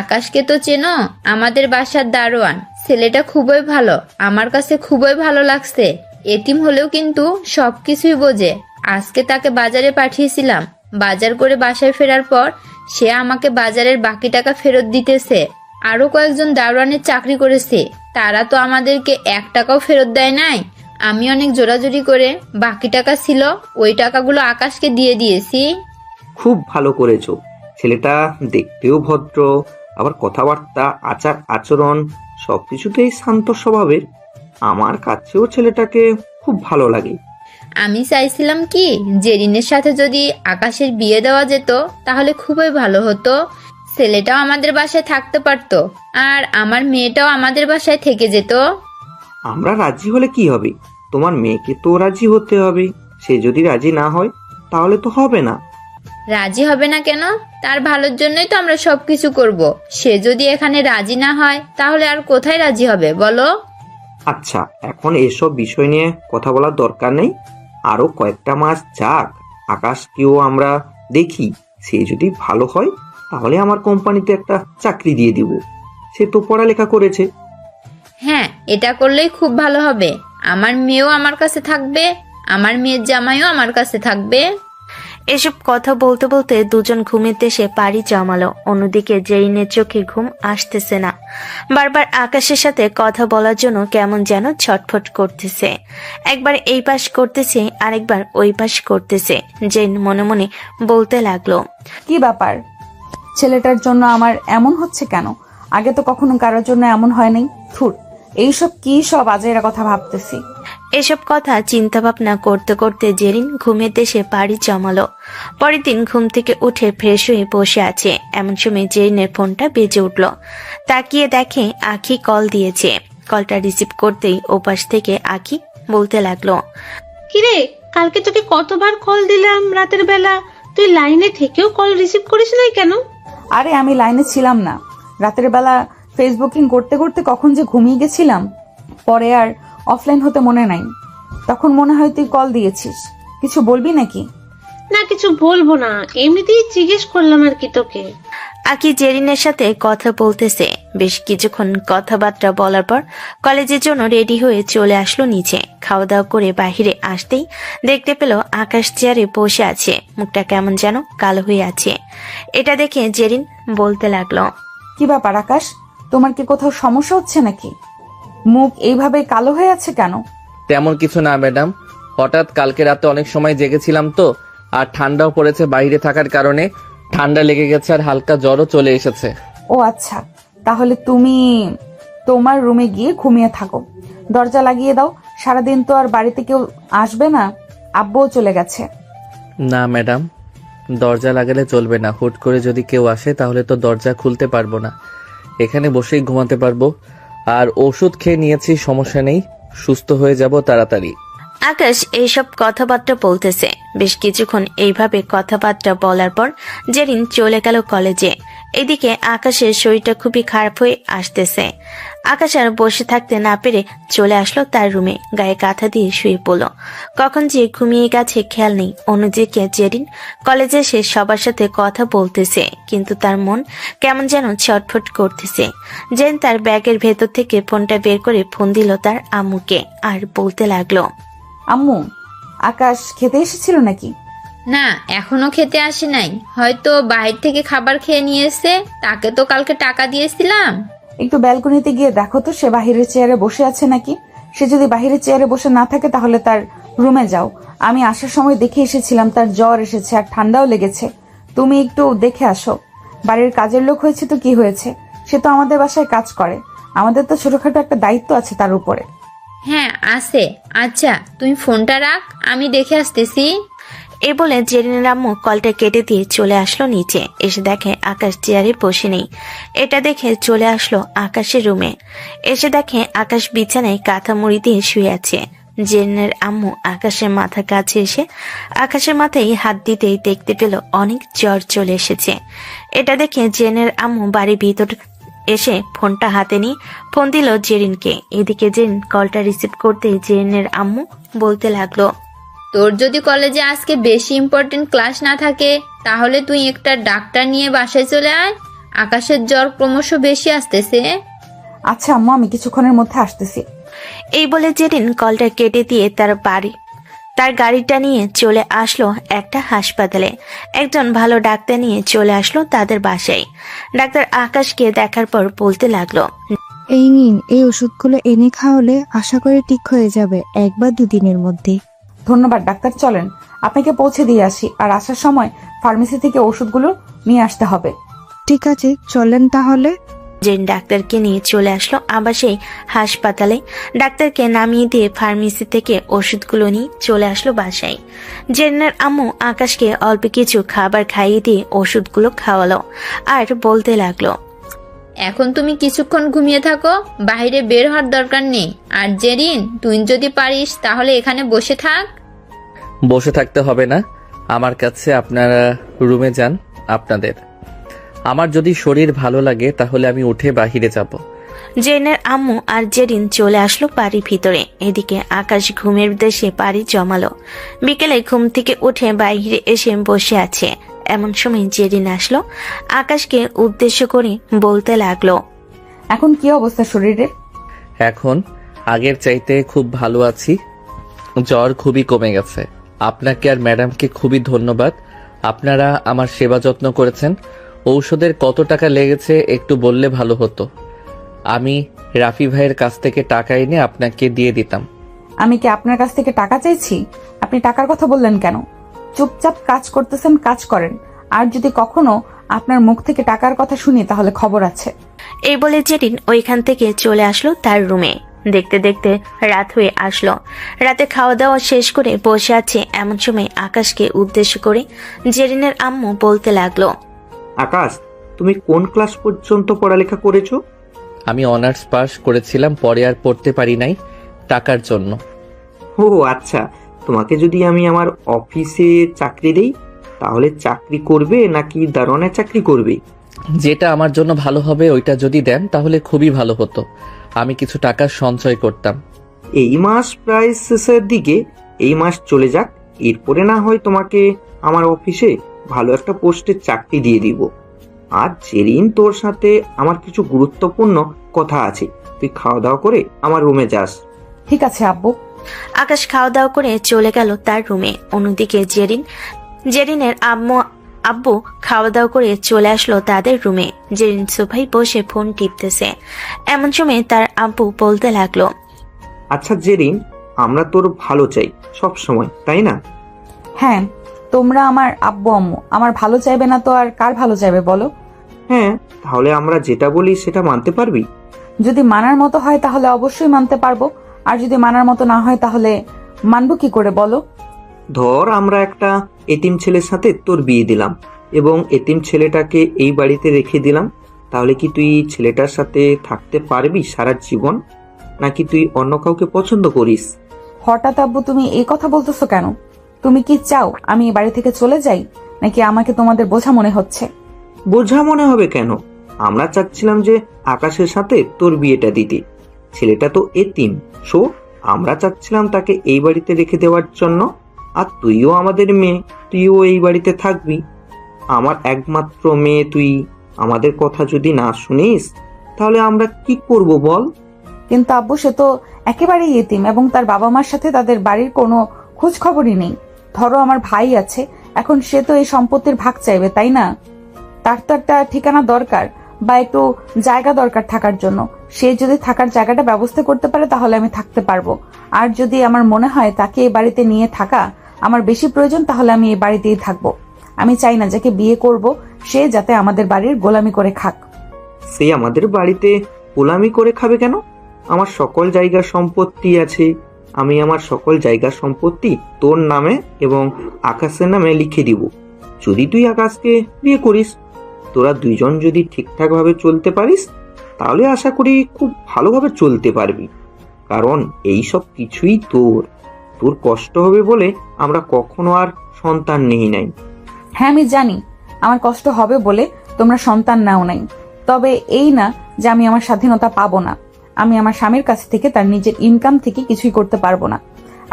আকাশকে তো চেনো, আমাদের বাসার দারোয়ান। ছেলেটা খুবই ভালো, আমার কাছে খুবই ভালো লাগছে। এতিম হলেও কিন্তু সবকিছুই বোঝে। আজকে তাকে বাজারে পাঠিয়েছিলাম, বাজার করে বাসায় ফেরার পর সে আমাকে বাজারের বাকি টাকা ফেরত দিতেছে। আরো কয়েকজন দারোয়ানের চাকরি করেছে, তারা তো আমাদেরকে 1 টাকাও ফেরত দেয় নাই। আমি অনেক জোরাজুরি করে বাকি টাকা ছিল ওই টাকাগুলো আকাশকে দিয়ে দিয়েছি। খুব ভালো করেছো। ছেলেটা দেখতেও ভদ্র, আবার কথাবার্তা, আচার আচরণ সবকিছুতেই শান্ত স্বভাবের। আমার কাছেও ছেলেটাকে খুব ভালো লাগে। আমি চাইছিলাম কি, জেরিনের সাথে যদি আকাশের বিয়ে দেওয়া যেত তাহলে খুবই ভালো হতো। ছেলেটাও আমাদের বাসায় থাকতে পারতো, আর আমার মেয়েটাও আমাদের বাসায় থেকে যেত। আমরা রাজি হলে কি হবে? তোমার মেয়েকে তো রাজি হতে হবে। সে যদি রাজি না হয় তাহলে তো হবে না। রাজি হবে না কেন? তার ভালোর জন্যই তো আমরা সবকিছু করব। সে যদি এখানে রাজি না হয় তাহলে আর কোথায় রাজি হবে বলো? আচ্ছা, এখন এসব বিষয় নিয়ে কথা বলার দরকার নেই। আরো কয়েকটা মাস যাক, আকাশকেও আমরা দেখি। সে যদি ভালো হয় তাহলে আমার কোম্পানিতে একটা চাকরি দিয়ে দিব। সে তো পড়ালেখা করেছে। হ্যাঁ, এটা করলেই খুব ভালো হবে। আমার মেয়েও আমার কাছে থাকবে, আমার মেয়ের জামাইও আমার কাছে থাকবে। এসব কথা বলতে বলতে দুজন ঘুমের দেশে পাড়ি জমালো। অন্যদিকে জেরিনের চোখে ঘুম আসতেছে না। বারবার আকাশের সাথে কথা বলার জন্য কেমন যেন ছটফট করতেছে। একবার এই পাশ করতেছে, আরেকবার ওই পাশ করতেছে। জেরিন মনে মনে বলতে লাগলো, কি ব্যাপার, ছেলেটার জন্য আমার এমন হচ্ছে কেন? আগে তো কখনো কারোর জন্য এমন হয় নাই। থুর, এইসব কি সব আজেরা কথা ভাবতেছি। এসব কথা চিন্তা ভাবনা করতে করতে জেরিন ঘুমের দেশে পাড়ি জমালো। পরের দিন ঘুম থেকে উঠে ফ্রেশ হয়ে বসে আছে। এমন সময় জেরিনের ফোনটা বেজে উঠল। তাকিয়ে দেখে আখি কল দিয়েছে। কলটা রিসিভ করতেই ওপাশ থেকে আখি বলতে লাগলো, কিরে, কালকে তোকে কতবার কল দিলাম রাতের বেলা, তুই লাইনে থেকেও কল রিসিভ করিস নাই কেন? আরে আমি লাইনে ছিলাম না, রাতের বেলা ফেসবুকিং করতে করতে কখন যে ঘুমিয়ে গেছিলাম। পরে আর অফলাইন হতে মনে নাই, তখন মনে হয় তুই কল দিয়েছিস। কিছু বলবি নাকি? না, কিছু বলবো না, এমনিতেই জিজ্ঞেস করলাম আর কি তোকে। আখি জেরিনের সাথে কথা বলতেছে। বেশ কিছুক্ষণ কথাবার্তা বলার পর কলেজের জন্য রেডি হয়ে চলে আসলো নিচে। খাওয়া দাওয়া করে বাহিরে আসতেই দেখতে পেল আকাশ চেয়ারে বসে আছে, মুখটা কেমন যেন কালো হয়ে আছে। এটা দেখে জেরিন বলতে লাগলো, কি ব্যাপার আকাশ, তোমার কি কোথাও সমস্যা হচ্ছে নাকি? মুখ এইভাবে কালো হয়ে আছে কেন? তেমন কিছু না ম্যাডাম, হঠাৎ কালকে রাতে অনেক সময় জেগেছিলাম তো, আর ঠান্ডাও পড়েছে বাইরে থাকার কারণে, ঠান্ডা লেগে গেছে আর হালকা জ্বরও চলে এসেছে। ও আচ্ছা, তাহলে তুমি তোমার রুমে গিয়ে ঘুমিয়ে থাকো, দরজা লাগিয়ে দাও। সারাদিন তো আর বাড়িতে কেউ আসবে না, আব্বুও চলে গেছে। না ম্যাডাম, দরজা লাগালে চলবে না, হুট করে যদি কেউ আসে তাহলে তো দরজা খুলতে পারবো না, এখানে বসেই ঘুমাতে পারবো। আর ওষুধ খেয়ে নিয়েছি, সমস্যা নেই, সুস্থ হয়ে যাব তাড়াতাড়ি। আকাশ এইসব কথাবার্তা বলতেছে। বেশ কিছুক্ষণ এইভাবে কথাবার্তা বলার পর জেরিন চলে গেল কলেজে। এদিকে আকাশের শরীরটা খুবই খারাপ হয়ে আসতেছে। আকাশ আর বসে থাকতে না পেরে চলে আসলো তার রুমে, গায়ে কাঁথা দিয়ে শুয়ে পড়ল। কখন যে ঘুমিয়ে গেছে খেয়াল নেই। অন্যদিকে জেরিন কলেজে এসে সবার সাথে কথা বলতেছে, কিন্তু তার মন কেমন যেন ছটফট করতেছে। জেরিন তার ব্যাগের ভেতর থেকে ফোনটা বের করে ফোন দিল তার আম্মুকে, আর বলতে লাগলো, আম্মু, আকাশ খেতে এসেছিল নাকি? না, এখনো খেতে আসে নাই, হয়তো বাইরে থেকে খাবার খেয়ে নিয়ে এসে, তাকে তো কালকে টাকা দিয়েছিলাম। একটু ব্যালকনিতে গিয়ে দেখো তো সে বাহিরের চেয়ারে বসে আছে নাকি। সে যদি বাহিরের চেয়ারে বসে না থাকে তাহলে তার রুমে যাও। আমি আসার সময় দেখে এসেছিলাম তার জ্বর এসেছে আর ঠান্ডাও লেগেছে। তুমি একটু দেখে আসো। বাড়ির কাজের লোক হয়েছে তো কি হয়েছে, সে তো আমাদের বাসায় কাজ করে, আমাদের তো ছোটখাটো একটা দায়িত্ব আছে তার উপরে। হ্যাঁ আছে, আচ্ছা তুমি ফোনটা রাখ, আমি দেখে আসতেছি। এ বলে জেরিনের আম্মু কলটা কেটে দিয়ে চলে আসলো নিচে। এসে দেখে আকাশ চেয়ারে বসে নেই। এটা দেখে চলে আসলো আকাশের রুমে। এসে দেখে আকাশ বিছানায় কাঁথা মুড়ি দিয়ে শুয়ে আছে। জেরিনের আম্মু আকাশের মাথার কাছে এসে আকাশের মাথায় হাত দিতেই দেখতে পেল অনেক জ্বর চলে এসেছে। এটা দেখে জেরিনের আম্মু বাড়ির ভিতর এসে ফোনটা হাতে নিয়ে ফোন দিল জেরিনকে। এদিকে জেরিন কলটা রিসিভ করতে জেরিনের আম্মু বলতে লাগলো, তোর যদি কলেজে আজকে বেশি ইম্পর্টেন্ট ক্লাস না থাকে তাহলে তুই একটা ডাক্তার নিয়ে বাসায় চলে আয়, আকাশের জ্বর ক্রমশ বেশি আসতেছে। আচ্ছা আম্মু, আমি কিছুক্ষণের মধ্যে আসতেছি। এই বলে জেরিন কলটা কেটে দিয়ে তার গাড়িটা নিয়ে চলে আসলো একটা হাসপাতালে। একজন ভালো ডাক্তার নিয়ে চলে আসলো তাদের বাসায়। ডাক্তার আকাশকে দেখার পর বলতে লাগলো, এই নিন, এই ওষুধগুলো এনে খাওয়ালে আশা করি ঠিক হয়ে যাবে 1 বা 2 দিনের মধ্যে। ধন্যবাদ ডাক্তার, চলেন আপনাকে পৌঁছে দিয়ে আসি, আর আসার সময় ফার্মেসি থেকে ওষুধগুলো নিয়ে আসতে হবে। ঠিক আছে, চলেন তাহলে। জেন ডাক্তারকে নিয়ে চলে আসলো আবার সেই হাসপাতালে। ডাক্তারকে নামিয়ে দিয়ে ফার্মেসি থেকে ওষুধগুলো নিয়ে চলে আসলো বাসায়। জেনের আম্মু আকাশকে অল্প কিছু খাবার খাইয়ে দিয়ে ওষুধগুলো খাওয়ালো আর বলতে লাগলো, এখন তুমি কিছুক্ষণ ঘুমিয়ে থাকো, বাইরে বের হওয়ার দরকার নেই। আর জেরিন, তুই যদি পারিস তাহলে এখানে বসে থাক। বসে থাকতে হবে না আমার কাছে, আপনারা রুমে যান আপনাদের। আমার যদি শরীর ভালো লাগে তাহলে আমি উঠে বাহিরে যাব। জেনের আম্মু আর জেরিন চলে আসলো বাড়ির ভিতরে। এদিকে আকাশ ঘুমের দেশে বাড়ি জমালো। বিকেলে ঘুম থেকে উঠে বাইরে এসে বসে আছে। এমন সময় জেরিন আসলো, আকাশকে উদ্দেশ্য করে বলতে লাগলো, এখন কি অবস্থা শরীরের? এখন আগের চাইতে খুব ভালো আছি, জ্বর খুবই কমে গেছে। আপনাকে আর ম্যাডামকে খুবই ধন্যবাদ, আপনারা আমার সেবা যত্ন করেছেন। ঔষধের কত টাকা লেগেছে একটু বললে ভালো হতো, আমি রাফি ভাইয়ের কাছ থেকে টাকা এনে আপনাকে দিয়ে দিতাম। আমি কি আপনার কাছ থেকে টাকা চাইছি? আপনি টাকার কথা বললেন কেন? চুপচাপ কাজ করতেছেন, কাজ করেন। আর যদি কখনো আপনার মুখ থেকে টাকার কথা শুনি তাহলে খবর আছে। এই বলে জেরিন ওইখান থেকে চলে আসলো তার রুমে। দেখতে দেখতে রাত হয়ে আসলো। রাতে খাওয়া দাওয়া শেষ করে বসে আছে। এমন সময় আকাশকে উদ্দেশ্য করে জেরিনের আম্মু বলতে লাগলো, আকাশ, তুমি কোন ক্লাস পর্যন্ত পড়ালেখা করেছো? আমি অনার্স পাস করেছিলাম, পরে আর পড়তে পারি নাই টাকার জন্য। ও আচ্ছা, তোমাকে যদি আমি আমার অফিসে চাকরি দেই তাহলে চাকরি করবে নাকি দারোয়ানের চাকরি করবে? যেটা আমার জন্য ভালো হবে ওইটা যদি দেন তাহলে খুবই ভালো হতো, আমি কিছু টাকা সঞ্চয় করতাম। এই মাস প্রায় শেষের দিকে, এই মাস চলে যাক, এরপরে না হয় তোমাকে আমার অফিসে ভালো একটা পোস্টের চাকরি দিয়ে দিব। আর জেরিন, তোর সাথে আমার কিছু গুরুত্বপূর্ণ কথা আছে। তুই খাওয়া দাওয়া করে আমার রুমে যাস। ঠিক আছে আব্বু। আকাশ খাওয়া দাওয়া করে চলে গেল তার রুমে। অন্যদিকে জেরিনের আব্বু খাওয়া দাওয়া করে চলে আসলো তাদের রুমে। জেরিন সোফায় বসে ফোন টিপতেছে। এমন সময় তার আব্বু বলতে লাগলো, আচ্ছা জেরিন, আমরা তোর ভালো চাই সব সময়, তাই না? হ্যাঁ, তোমরা আমার আব্বু আম্মু, আমার ভালো চাইবে না তো আর কার ভালো চাইবে বলো? হ্যাঁ, তাহলে আমরা যেটা বলি সেটা মানতে পারবি? যদি মানার মতো হয় তাহলে অবশ্যই মানতে পারবো, আর যদি মানার মতো না হয় তাহলে মানবো কি করে বলো? ধর আমরা একটা এতিম ছেলের সাথে তোর বিয়ে দিলাম এবং এতিম ছেলেটাকে এই বাড়িতে রেখে দিলাম, তাহলে কি তুই ছেলেটার সাথে থাকতে পারবি সারা জীবন, নাকি তুই অন্য কাউকে পছন্দ করিস? হঠাৎ আব্বু তুমি এই কথা বলতেছো কেন? তুমি কি চাও আমি এই বাড়ি থেকে চলে যাই, নাকি আমাকে তোমাদের বোঝা মনে হচ্ছে? বোঝা মনে হবে কেন? আমরা চাচ্ছিলাম যে আকাশের সাথে তোর বিয়েটা দিতে। ছেলেটা তো এতিম, সো আমরা চাচ্ছিলাম তাকে এই বাড়িতে রেখে দেওয়ার জন্য। আর তুইও আমাদের মেয়ে, তুইও এই বাড়িতে থাকবি। আমার একমাত্র মেয়ে তুই। আমাদের কথা যদি না শুনিস তাহলে আমরা কি করব বল? কিন্তু আব্বু সে তো একেবারেই এতিম এবং তার বাবা মার সাথে তাদের বাড়ির কোনো খোঁজ খবরই নেই। ধরো আমার ভাই আছে, এখন সে তো এই সম্পত্তির ভাগ চাইবে, তাই না? তার তো একটা ঠিকানা দরকার বা একটু জায়গা দরকার থাকার জন্য। সে যদি থাকার জায়গাটা ব্যবস্থা করতে পারে তাহলে আমি থাকতে পারবো। আর যদি আমার মনে হয় তাকে এই বাড়িতে নিয়ে থাকা আমার বেশি প্রয়োজন, তাহলে আমি এই বাড়িতেই থাকবো। আমি চাই না যাকে বিয়ে করব সে যাতে আমাদের বাড়ির গোলামি করে খাক। সে আমাদের বাড়িতে গোলামি করে খাবে কেন? আমার সকল জায়গার সম্পত্তি আছে। আমি আমার সকল জায়গার সম্পত্তি তোর নামে এবং আকাশের নামে লিখে দিব যদি তুই আকাশকে বিয়ে করিস। তোরা দুইজন যদি ঠিকঠাক ভাবে চলতে পারিস তাহলে আশা করি খুব ভালোভাবে চলতে পারবি, কারণ এই সব কিছুই তোর কষ্ট হবে বলে আমরা কখনো আর সন্তান নেই নাই। হ্যাঁ আমি জানি আমার কষ্ট হবে বলে তোমরা সন্তান নাও নাই, তবে এই না যে আমি আমার স্বাধীনতা পাবো না। আমি আমার স্বামীর কাছ থেকে তার নিজের ইনকাম থেকে কিছুই করতে পারবো না।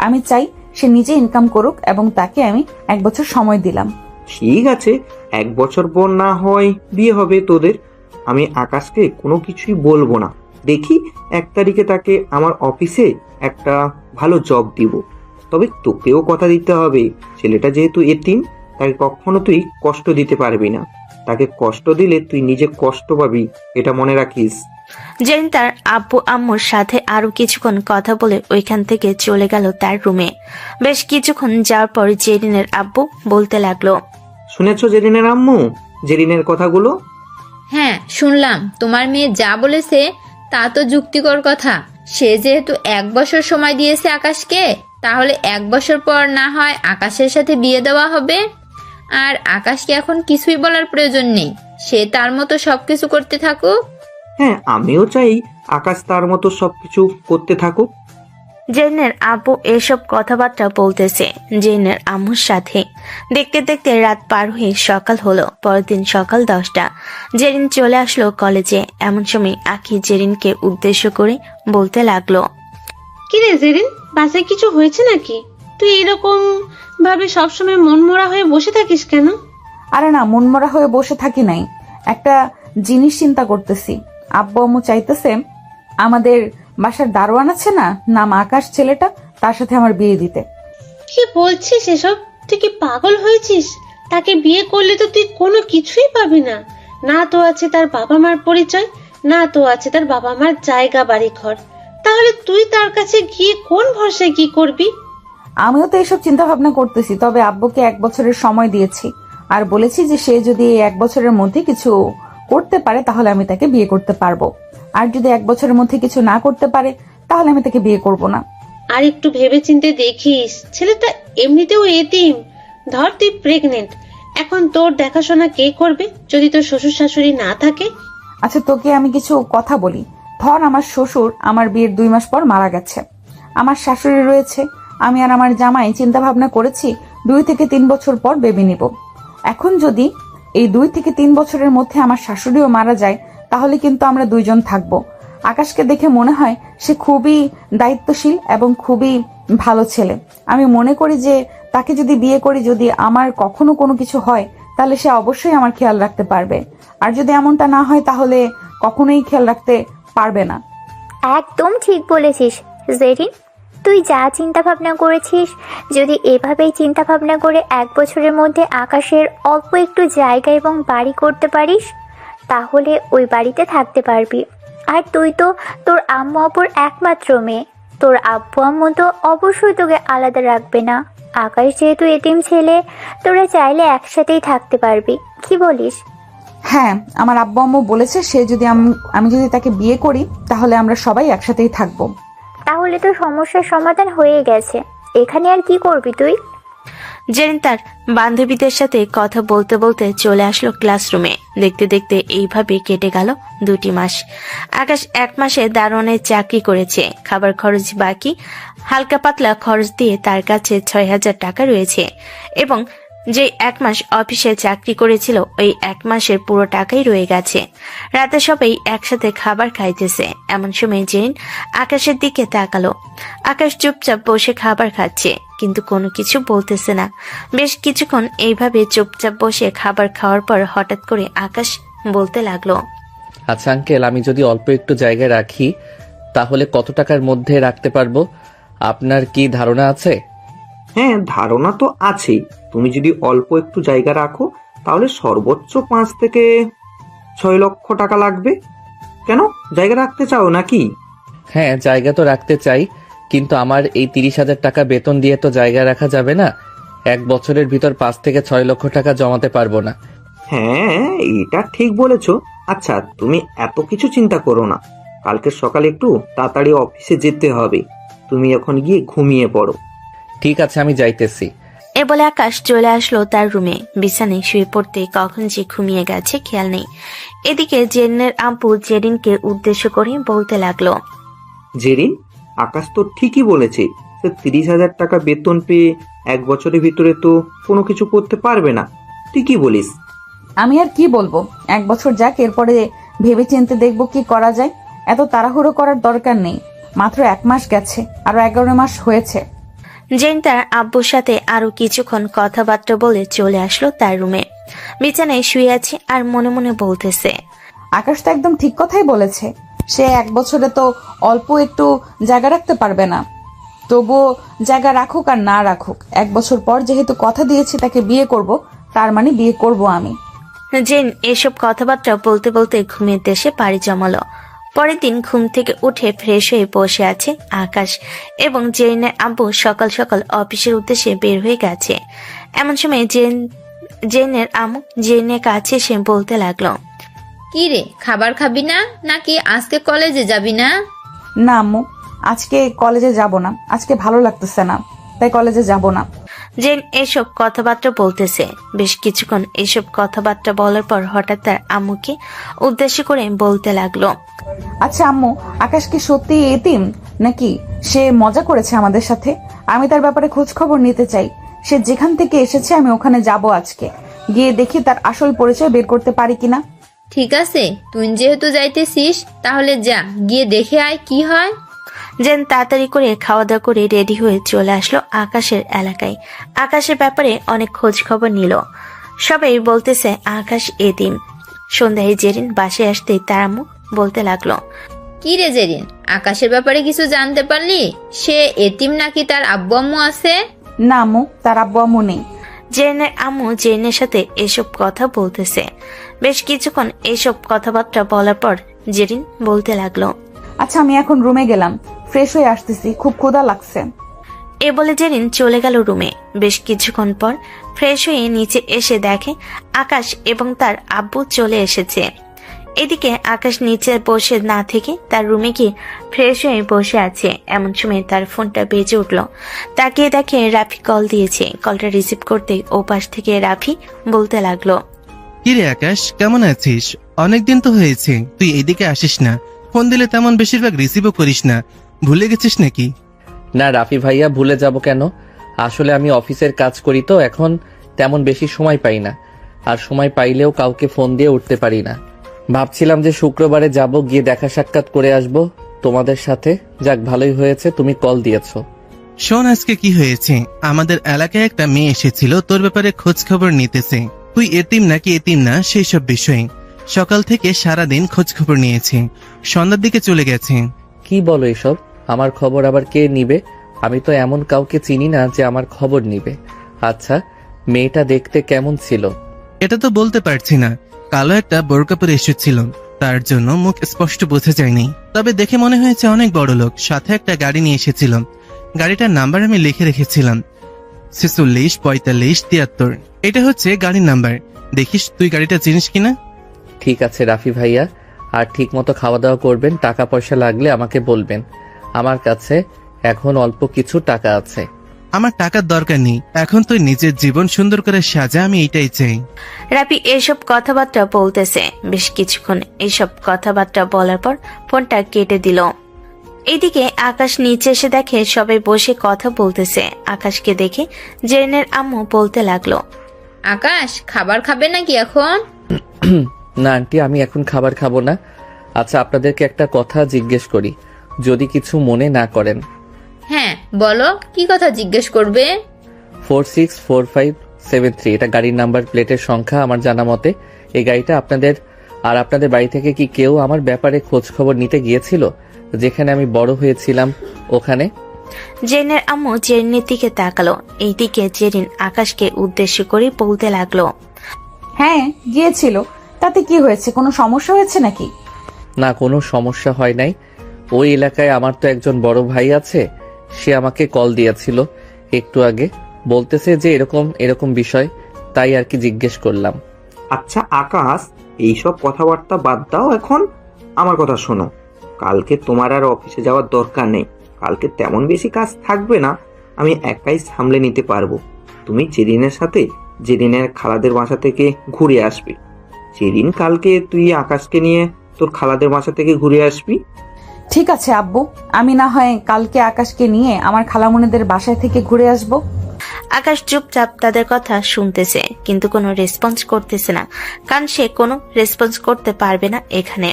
আমি চাই সে নিজে ইনকাম করুক এবং তাকে আমি 1 বছর সময় দিলাম। ঠিক আছে, 1 বছর পর না হয় বিয়ে হবে তোদের। আমি আকাশকে কোনো কিছুই বলবো না। দেখি 1 তারিখে তাকে আমার অফিসে একটা ভালো জব দিব। তবে তোকেও কথা দিতে হবে, ছেলেটা যেহেতু এতিম তাকে কখনো তুই কষ্ট দিতে পারবি না। তাকে কষ্ট দিলে তুই নিজে কষ্ট পাবি, এটা মনে রাখিস। জেরিন তার আব্বু আম্মুর সাথে আরো কিছুক্ষণ কথা বলে ওইখান থেকে চলে গেল তার রুমে। বেশ কিছুক্ষণ যাওয়ার পর জেরিনের আব্বু বলতে লাগলো, শুনেছো জেরিনের আম্মু জেরিনের কথাগুলো? হ্যাঁ শুনলাম, তোমার মেয়ে যা বলেছে তা তো যুক্তিকর কথা। সে যেহেতু 1 বছর সময় দিয়েছে আকাশকে, তাহলে 1 বছর পর না হয় আকাশের সাথে বিয়ে দেওয়া হবে। আর আকাশকে এখন কিছুই বলার প্রয়োজন নেই, সে তার মতো সবকিছু করতে থাকুক। হ্যাঁ, আমিও চাই আকাশ তার মতো সবকিছু করতে থাকুক। জেরিনের আব্বু এসব কথাবার্তা বলতেছে জেরিনের আম্মুর সাথে। দেখতে দেখতে রাত পার হয়ে সকাল হলো। পরের দিন সকাল 10টা। জেরিন চলে আসলো কলেজে। এমন সময় আখি জেরিনকে উদ্দেশ্য করে বলতে লাগলো, কিরে জেরিন, বাসায় কিছু হয়েছে নাকি? তুই এরকম ভাবে সবসময় মনমরা হয়ে বসে থাকিস কেন? আরে না, মনমরা হয়ে বসে থাকি নাই, একটা জিনিস চিন্তা করতেছি। আব্বু আম্মু চাইতেছে আমাদের বাসার দারোয়ান আছে না, নাম আকাশ ছেলেটা, তার সাথে আমার বিয়ে দিতে। কি বলছিস এসব? তুই কি পাগল হয়েছিস? তাকে বিয়ে করলে তো তুই কোনো কিছুই পাবি না। না তো আছে তার বাবা মার পরিচয়, না তো আছে তার বাবা মার জায়গা বাড়ি ঘর। তাহলে তুই তার কাছে গিয়ে কোন ভরসায় কি করবি? আমিও তো এইসব চিন্তা ভাবনা করতেছি, তবে আব্বুকে 1 বছরের সময় দিয়েছি আর বলেছি যে সে যদি 1 বছরের মধ্যে কিছু করতে পারে তাহলে আমি তাকে বিয়ে করতে পারবো, আর যদি 1 বছরের মধ্যে কিছু না করতে পারে তাহলে আমি তাকে বিয়ে করব না। আর একটু ভেবে চিন্তে দেখিস, ছেলেটা এমনিতেও এতিম। ধর তুই প্রেগনেন্ট, এখন তোর দেখাশোনা কে করবে যদি তোর শ্বশুর শাশুড়ি না থাকে? আচ্ছা তোকে আমি কিছু কথা বলি। ধর আমার শ্বশুর আমার বিয়ের 2 মাস পর মারা গেছে, আমার শাশুড়ি রয়েছে, আমি আর আমার জামাই চিন্তা ভাবনা করেছি 2 থেকে 3 বছর পর বেবি নিব। এখন যদি এই 2 থেকে 3 বছরের মধ্যে আমার শাশুড়িও মারা যায় তাহলে কিন্তু আমরা 2 জন থাকবো। আকাশকে দেখে মনে হয় সে খুবই দায়িত্বশীল এবং খুবই ভালো ছেলে। আমি মনে করি যে তাকে যদি বিয়ে করি, যদি আমার কখনো কোনো কিছু হয় তাহলে সে অবশ্যই আমার খেয়াল রাখতে পারবে। আর যদি এমনটা না হয় তাহলে কখনোই খেয়াল রাখতে পারবে না। একদম ঠিক বলেছিস জেরিন, তুই যা চিন্তা ভাবনা করেছিস, যদি এভাবেই চিন্তা ভাবনা করে 1 বছরের মধ্যে আকাশের অল্প একটু জায়গা এবং বাড়ি করতে পারিস, তাহলে ওই বাড়িতে থাকতে পারবি। আর তুই তো তোর আম্মু আব্বুর একমাত্র মেয়ে, তোর আব্বু আম্মু তো অবশ্যই তোকে আলাদা রাখবে না। আকাশ যেহেতু এতিম ছেলে, তোরা চাইলে একসাথেই থাকতে পারবি, কি বলিস? হ্যাঁ, আমার আব্বু আম্মু বলেছে সে যদি আমি যদি তাকে বিয়ে করি তাহলে আমরা সবাই একসাথেই থাকবো। তাহলে তো সমস্যার সমাধান হয়ে গেছে, এখানে আর কি করবি তুই? জেরিন তার বান্ধবীদের সাথে কথা বলতে বলতে চলে আসলো ক্লাসরুমে। দেখতে দেখতে এইভাবে কেটে গেল 2টি মাস। আকাশ 1 মাসে দারোয়ানের চাকরি করেছে, খাবার খরচ বাকি, হালকা পাতলা খরচ দিয়ে তার কাছে 6,000 টাকা রয়েছে এবং যে 1 মাস অফিসে চাকরি করেছিল ওই 1 মাসের পুরো টাকাই রয়ে গেছে। রাতে সবাই একসাথে খাবার খাইতেছে, এমন সময় জেরিন আকাশের দিকে তাকালো। আকাশ চুপচাপ বসে খাবার খাচ্ছে, কিন্তু কোনো কিছু বলতেছে না। বেশ কিছুক্ষণ এইভাবে চুপচাপ বসে খাবার খাওয়ার পর হঠাৎ করে আকাশ বলতে লাগলো, আচ্ছা আঙ্কেল, আমি যদি অল্প একটু জায়গায় রাখি তাহলে কত টাকার মধ্যে রাখতে পারবো? আপনার কি ধারণা আছে? হ্যাঁ, ধারণা তো আছেই। তুমি যদি অল্প একটু জায়গা রাখো তাহলে সর্বোচ্চ 5 থেকে 6 লক্ষ টাকা লাগবে। কেন, জায়গা রাখতে চাও নাকি? হ্যাঁ, জায়গা তো রাখতে চাই, কিন্তু আমার এই 30,000 টাকা বেতন দিয়ে তো জায়গা রাখা যাবে না। 1 বছরের ভিতর 5 থেকে 6 লক্ষ টাকা জমাতে পারবো না। হ্যাঁ, এটা ঠিক বলেছো। আচ্ছা, তুমি এত কিছু চিন্তা করো না। কালকে সকালে একটু তাড়াতাড়ি অফিসে যেতে হবে। তুমি এখন গিয়ে ঘুমিয়ে পড়ো। ঠিক আছে, আমি যাইতেছি। এ বলে আকাশ চলে আসলো তার রুমে। বিছানায় শুয়ে পড়তে কখন যে ঘুমিয়ে গেছে খেয়াল নেই। এদিকে জেরিনের আম্পু জেরিনকে উদ্দেশ্য করে বলতে লাগলো, জেরিন, আকাশ তো ঠিকই বলেছে। সে 30,000 টাকা বেতন পেয়ে 1 বছরের ভিতরে তো কোনো কিছু করতে পারবে না। তুই কি বলিস? আমি আর কি বলবো, 1 বছর যাক, এরপরে ভেবে চিন্তে দেখবো কি করা যায়। এত তাড়াহুড়ো করার দরকার নেই। মাত্র 1 মাস গেছে, আরো 11 মাস হয়েছে। জেরিন তার আব্বুর সাথে আরো কিছুক্ষণ কথাবার্তা বলে চলে আসলো তার রুমে। বিছানায় শুয়ে আছে আর মনে মনে বলতেছে, আকাশ তো একদম ঠিক কথাই বলেছে। সে 1 বছরে তো অল্প একটু জায়গা রাখতে পারবে না। তবুও জায়গা রাখুক আর না রাখুক, 1 বছর পর যেহেতু কথা দিয়েছি তাকে বিয়ে করব, তার মানে বিয়ে করব আমি। জেরিন এসব কথাবার্তা বলতে বলতে ঘুমের দেশে পাড়ি জমালো। পরের দিন ঘুম থেকে উঠে ফ্রেশ হয়ে বসে আছে আকাশ এবং জেরিনের আব্বু সকাল সকাল অফিসের উদ্দেশ্যে বের হয়ে গেছে। এমন সময় জেরিনের আম্মু জেরিনের কাছে এসে বলতে লাগলো, কি রে, খাবার খাবি না নাকি আজকে কলেজে যাবি না? না আম্মু, আজকে কলেজে যাব না। আজকে ভালো লাগতেছে না, তাই কলেজে যাব না। জেন এসব কথাবার্তা বলতেছে। বেশ কিছুক্ষণ এসব কথাবার্তা বলার পর হঠাৎ তার আম্মুকে উদ্দেশ্য করে বলতে লাগলো, আচ্ছা আম্মু, আকাশ কি সত্যি এতিম নাকি সে মজা করেছে আমাদের সাথে? আমি তার ব্যাপারে খোঁজ খবর নিতে চাই। সে যেখান থেকে এসেছে আমি ওখানে যাব আজকে, গিয়ে দেখি তার আসল পরিচয় বের করতে পারি কিনা। ঠিক আছে, তুই যেহেতু যাইতেছিস তাহলে যা, গিয়ে দেখে আয় কি হয়। জেন তাড়াতাড়ি করে খাওয়া দাওয়া করে রেডি হয়ে চলে আসলো আকাশের এলাকায়। আকাশের ব্যাপারে অনেক খোঁজ খবর নিল। সবাই বলতেছে আকাশ এতিম। সন্ধ্যায় জেরিন বাসায় আসতেই তার আম্মু বলতে লাগলো, কি রে জেরিন, আকাশের ব্যাপারে কিছু জানতে পারলি? সে এতিম নাকি তার আব্বু আম্মু আছে? না আম্মু, তার আব্বু আম্মু নেই। জেরিনের আম্মু জেরিনের সাথে এসব কথা বলতেছে। বেশ কিছুক্ষণ এসব কথাবার্তা বলার পর জেরিন বলতে লাগলো, আচ্ছা আমি এখন রুমে গেলাম, ফ্রেশ হয়ে আসতেছি, খুব ক্ষুধা লাগছে। এ বলে জেরিন চলে গেল রুমে। বেশ কিছুক্ষণ পর ফ্রেশ হয়ে নিচে এসে দেখে আকাশ এবং তার আব্বু চলে এসেছে। এদিকে আকাশ নিচে বসে না থেকে তার রুমে গিয়ে ফ্রেশ হয়ে বসে আছে। এমন সময় তার ফোনটা বেজে উঠলো। তাকিয়ে দেখে রাফি কল দিয়েছে। কলটা রিসিভ করতে ও পাশ থেকে রাফি বলতে লাগলো, কিরে আকাশ, কেমন আছিস? অনেকদিন তো হয়েছে, তুই এদিকে আসিস না। ফোন দিলে তেমন বেশিরভাগ রিসিভও করিস না, ভুলে গেছিস নাকি? না রাফি ভাইয়া, ভুলে যাব কেন? আসলে আমি অফিসের কাজ করি তো এখন তেমন বেশি সময় পাই না, আর সময় পাইলেও কাউকে ফোন দিয়ে উঠতে পারি না। ভাবছিলাম যে শুক্রবারে যাব, গিয়ে দেখা সাক্ষাৎ করে আসব তোমাদের সাথে। যাক, ভালোই হয়েছে তুমি কল দিয়েছো। শোন, আজকে কি হয়েছে, আমাদের এলাকায় একটা মেয়ে এসেছিল, তোর ব্যাপারে খোঁজ খবর নিতেছে। তুই এতিম নাকি এতিম না সেই সব বিষয়ে। সকাল থেকে সারাদিন খোঁজ খবর নিয়েছে, সন্ধ্যার দিকে চলে গেছে। কি বলো এসব? আমার খবর আবার কে নিবে? আমি তো এমন কাউকে চিনি না যে আমার খবর নিবে। আচ্ছা, মেয়েটা দেখতে কেমন ছিল? এটা তো বলতে পারছি না, কালো একটা বোরকা পরে এসেছিল, তার জন্য মুখ স্পষ্ট বোঝা যায়নি। তবে দেখে মনে হয়েছে অনেক বড় লোক। সাথে একটা গাড়ি নিয়ে এসেছিল, গাড়িটার নাম্বার আমি লিখে রেখেছিলাম 46 45 73। এটা হচ্ছে গাড়ির নাম্বার। দেখিস তুই গাড়িটা চিনিস কিনা। ঠিক আছে রাফি ভাইয়া, আর ঠিক মতো খাওয়া দাওয়া করবেন। টাকা পয়সা লাগলে আমাকে বলবেন, আমার কাছে এখন অল্প কিছু টাকা আছে। আমার টাকার দরকার নেই, এখন তুই নিজের জীবন সুন্দর করে সাজা, আমি এইটাই চাই। রাফি এসব কথাবার্তা বলতেছে বেশ কিছুক্ষণ। এইসব কথাবার্তা বলার পর ফোনটা কেটে দিল। এইদিকে আকাশ নিচে এসে দেখে সবাই বসে কথা বলতেছে। আকাশকে দেখে জেরিনের আম্মু বলতে লাগলো, আকাশ খাবার খাবে নাকি এখন? না আন্টি, আমি এখন খাবার খাবো না। আচ্ছা, আপনাদেরকে একটা কথা জিজ্ঞেস করি, যদি কিছু মনে না করেন। হ্যাঁ বলো, কি কথা জিজ্ঞেস করবে? 464573 এটা গাড়ির নাম্বার প্লেটের সংখ্যা। আমার জানা মতে এই গাড়িটা আপনাদের। আর আপনাদের বাড়ি থেকে কি কেউ আমার ব্যাপারে খোঁজ খবর নিতে গিয়েছিল যেখানে আমি বড় হয়েছিলাম ওখানে? জেরিনের আম্মু জেরিনের দিকে তাকালো। এইদিকে জেরিন আকাশকে উদ্দেশ্য করে বলতে লাগলো, হ্যাঁ গিয়েছিল, তাতে কি হয়েছে? কোনো সমস্যা হয়েছে নাকি? না, কোনো সমস্যা হয় নাই। ওই এলাকায় আমার তো একজন বড় ভাই আছে, সে আমাকে কল দিয়েছিল একটু আগে, বলতেছে যে এরকম এরকম বিষয়, তাই আর কি জিজ্ঞেস করলাম। আচ্ছা আকাশ, এইসব কথাবার্তা বাদ দাও, এখন আমার কথা শোনো। কালকে তোমার আর অফিসে যাওয়ার দরকার নেই, কালকে তেমন বেশি কাজ থাকবে না, আমি একাই সামলে নিতে পারবো। তুমি জেরিনের সাথে জেরিনের খালাদের বাসা থেকে ঘুরে আসবে। জেরিন কালকে তুই আকাশকে নিয়ে তোর খালাদের বাসা থেকে ঘুরে আসবি। ঠিক আছে আব্বু, আমি না হয় কালকে আকাশকে নিয়ে আমার খালামণিদের বাসায় থেকে ঘুরে আসব। আকাশ চুপচাপ তাদের কথা শুনতেছে, কিন্তু কোনো রেসপন্স করতেছে না, কারণ সে কোনো রেসপন্স করতে পারবে না এখানে।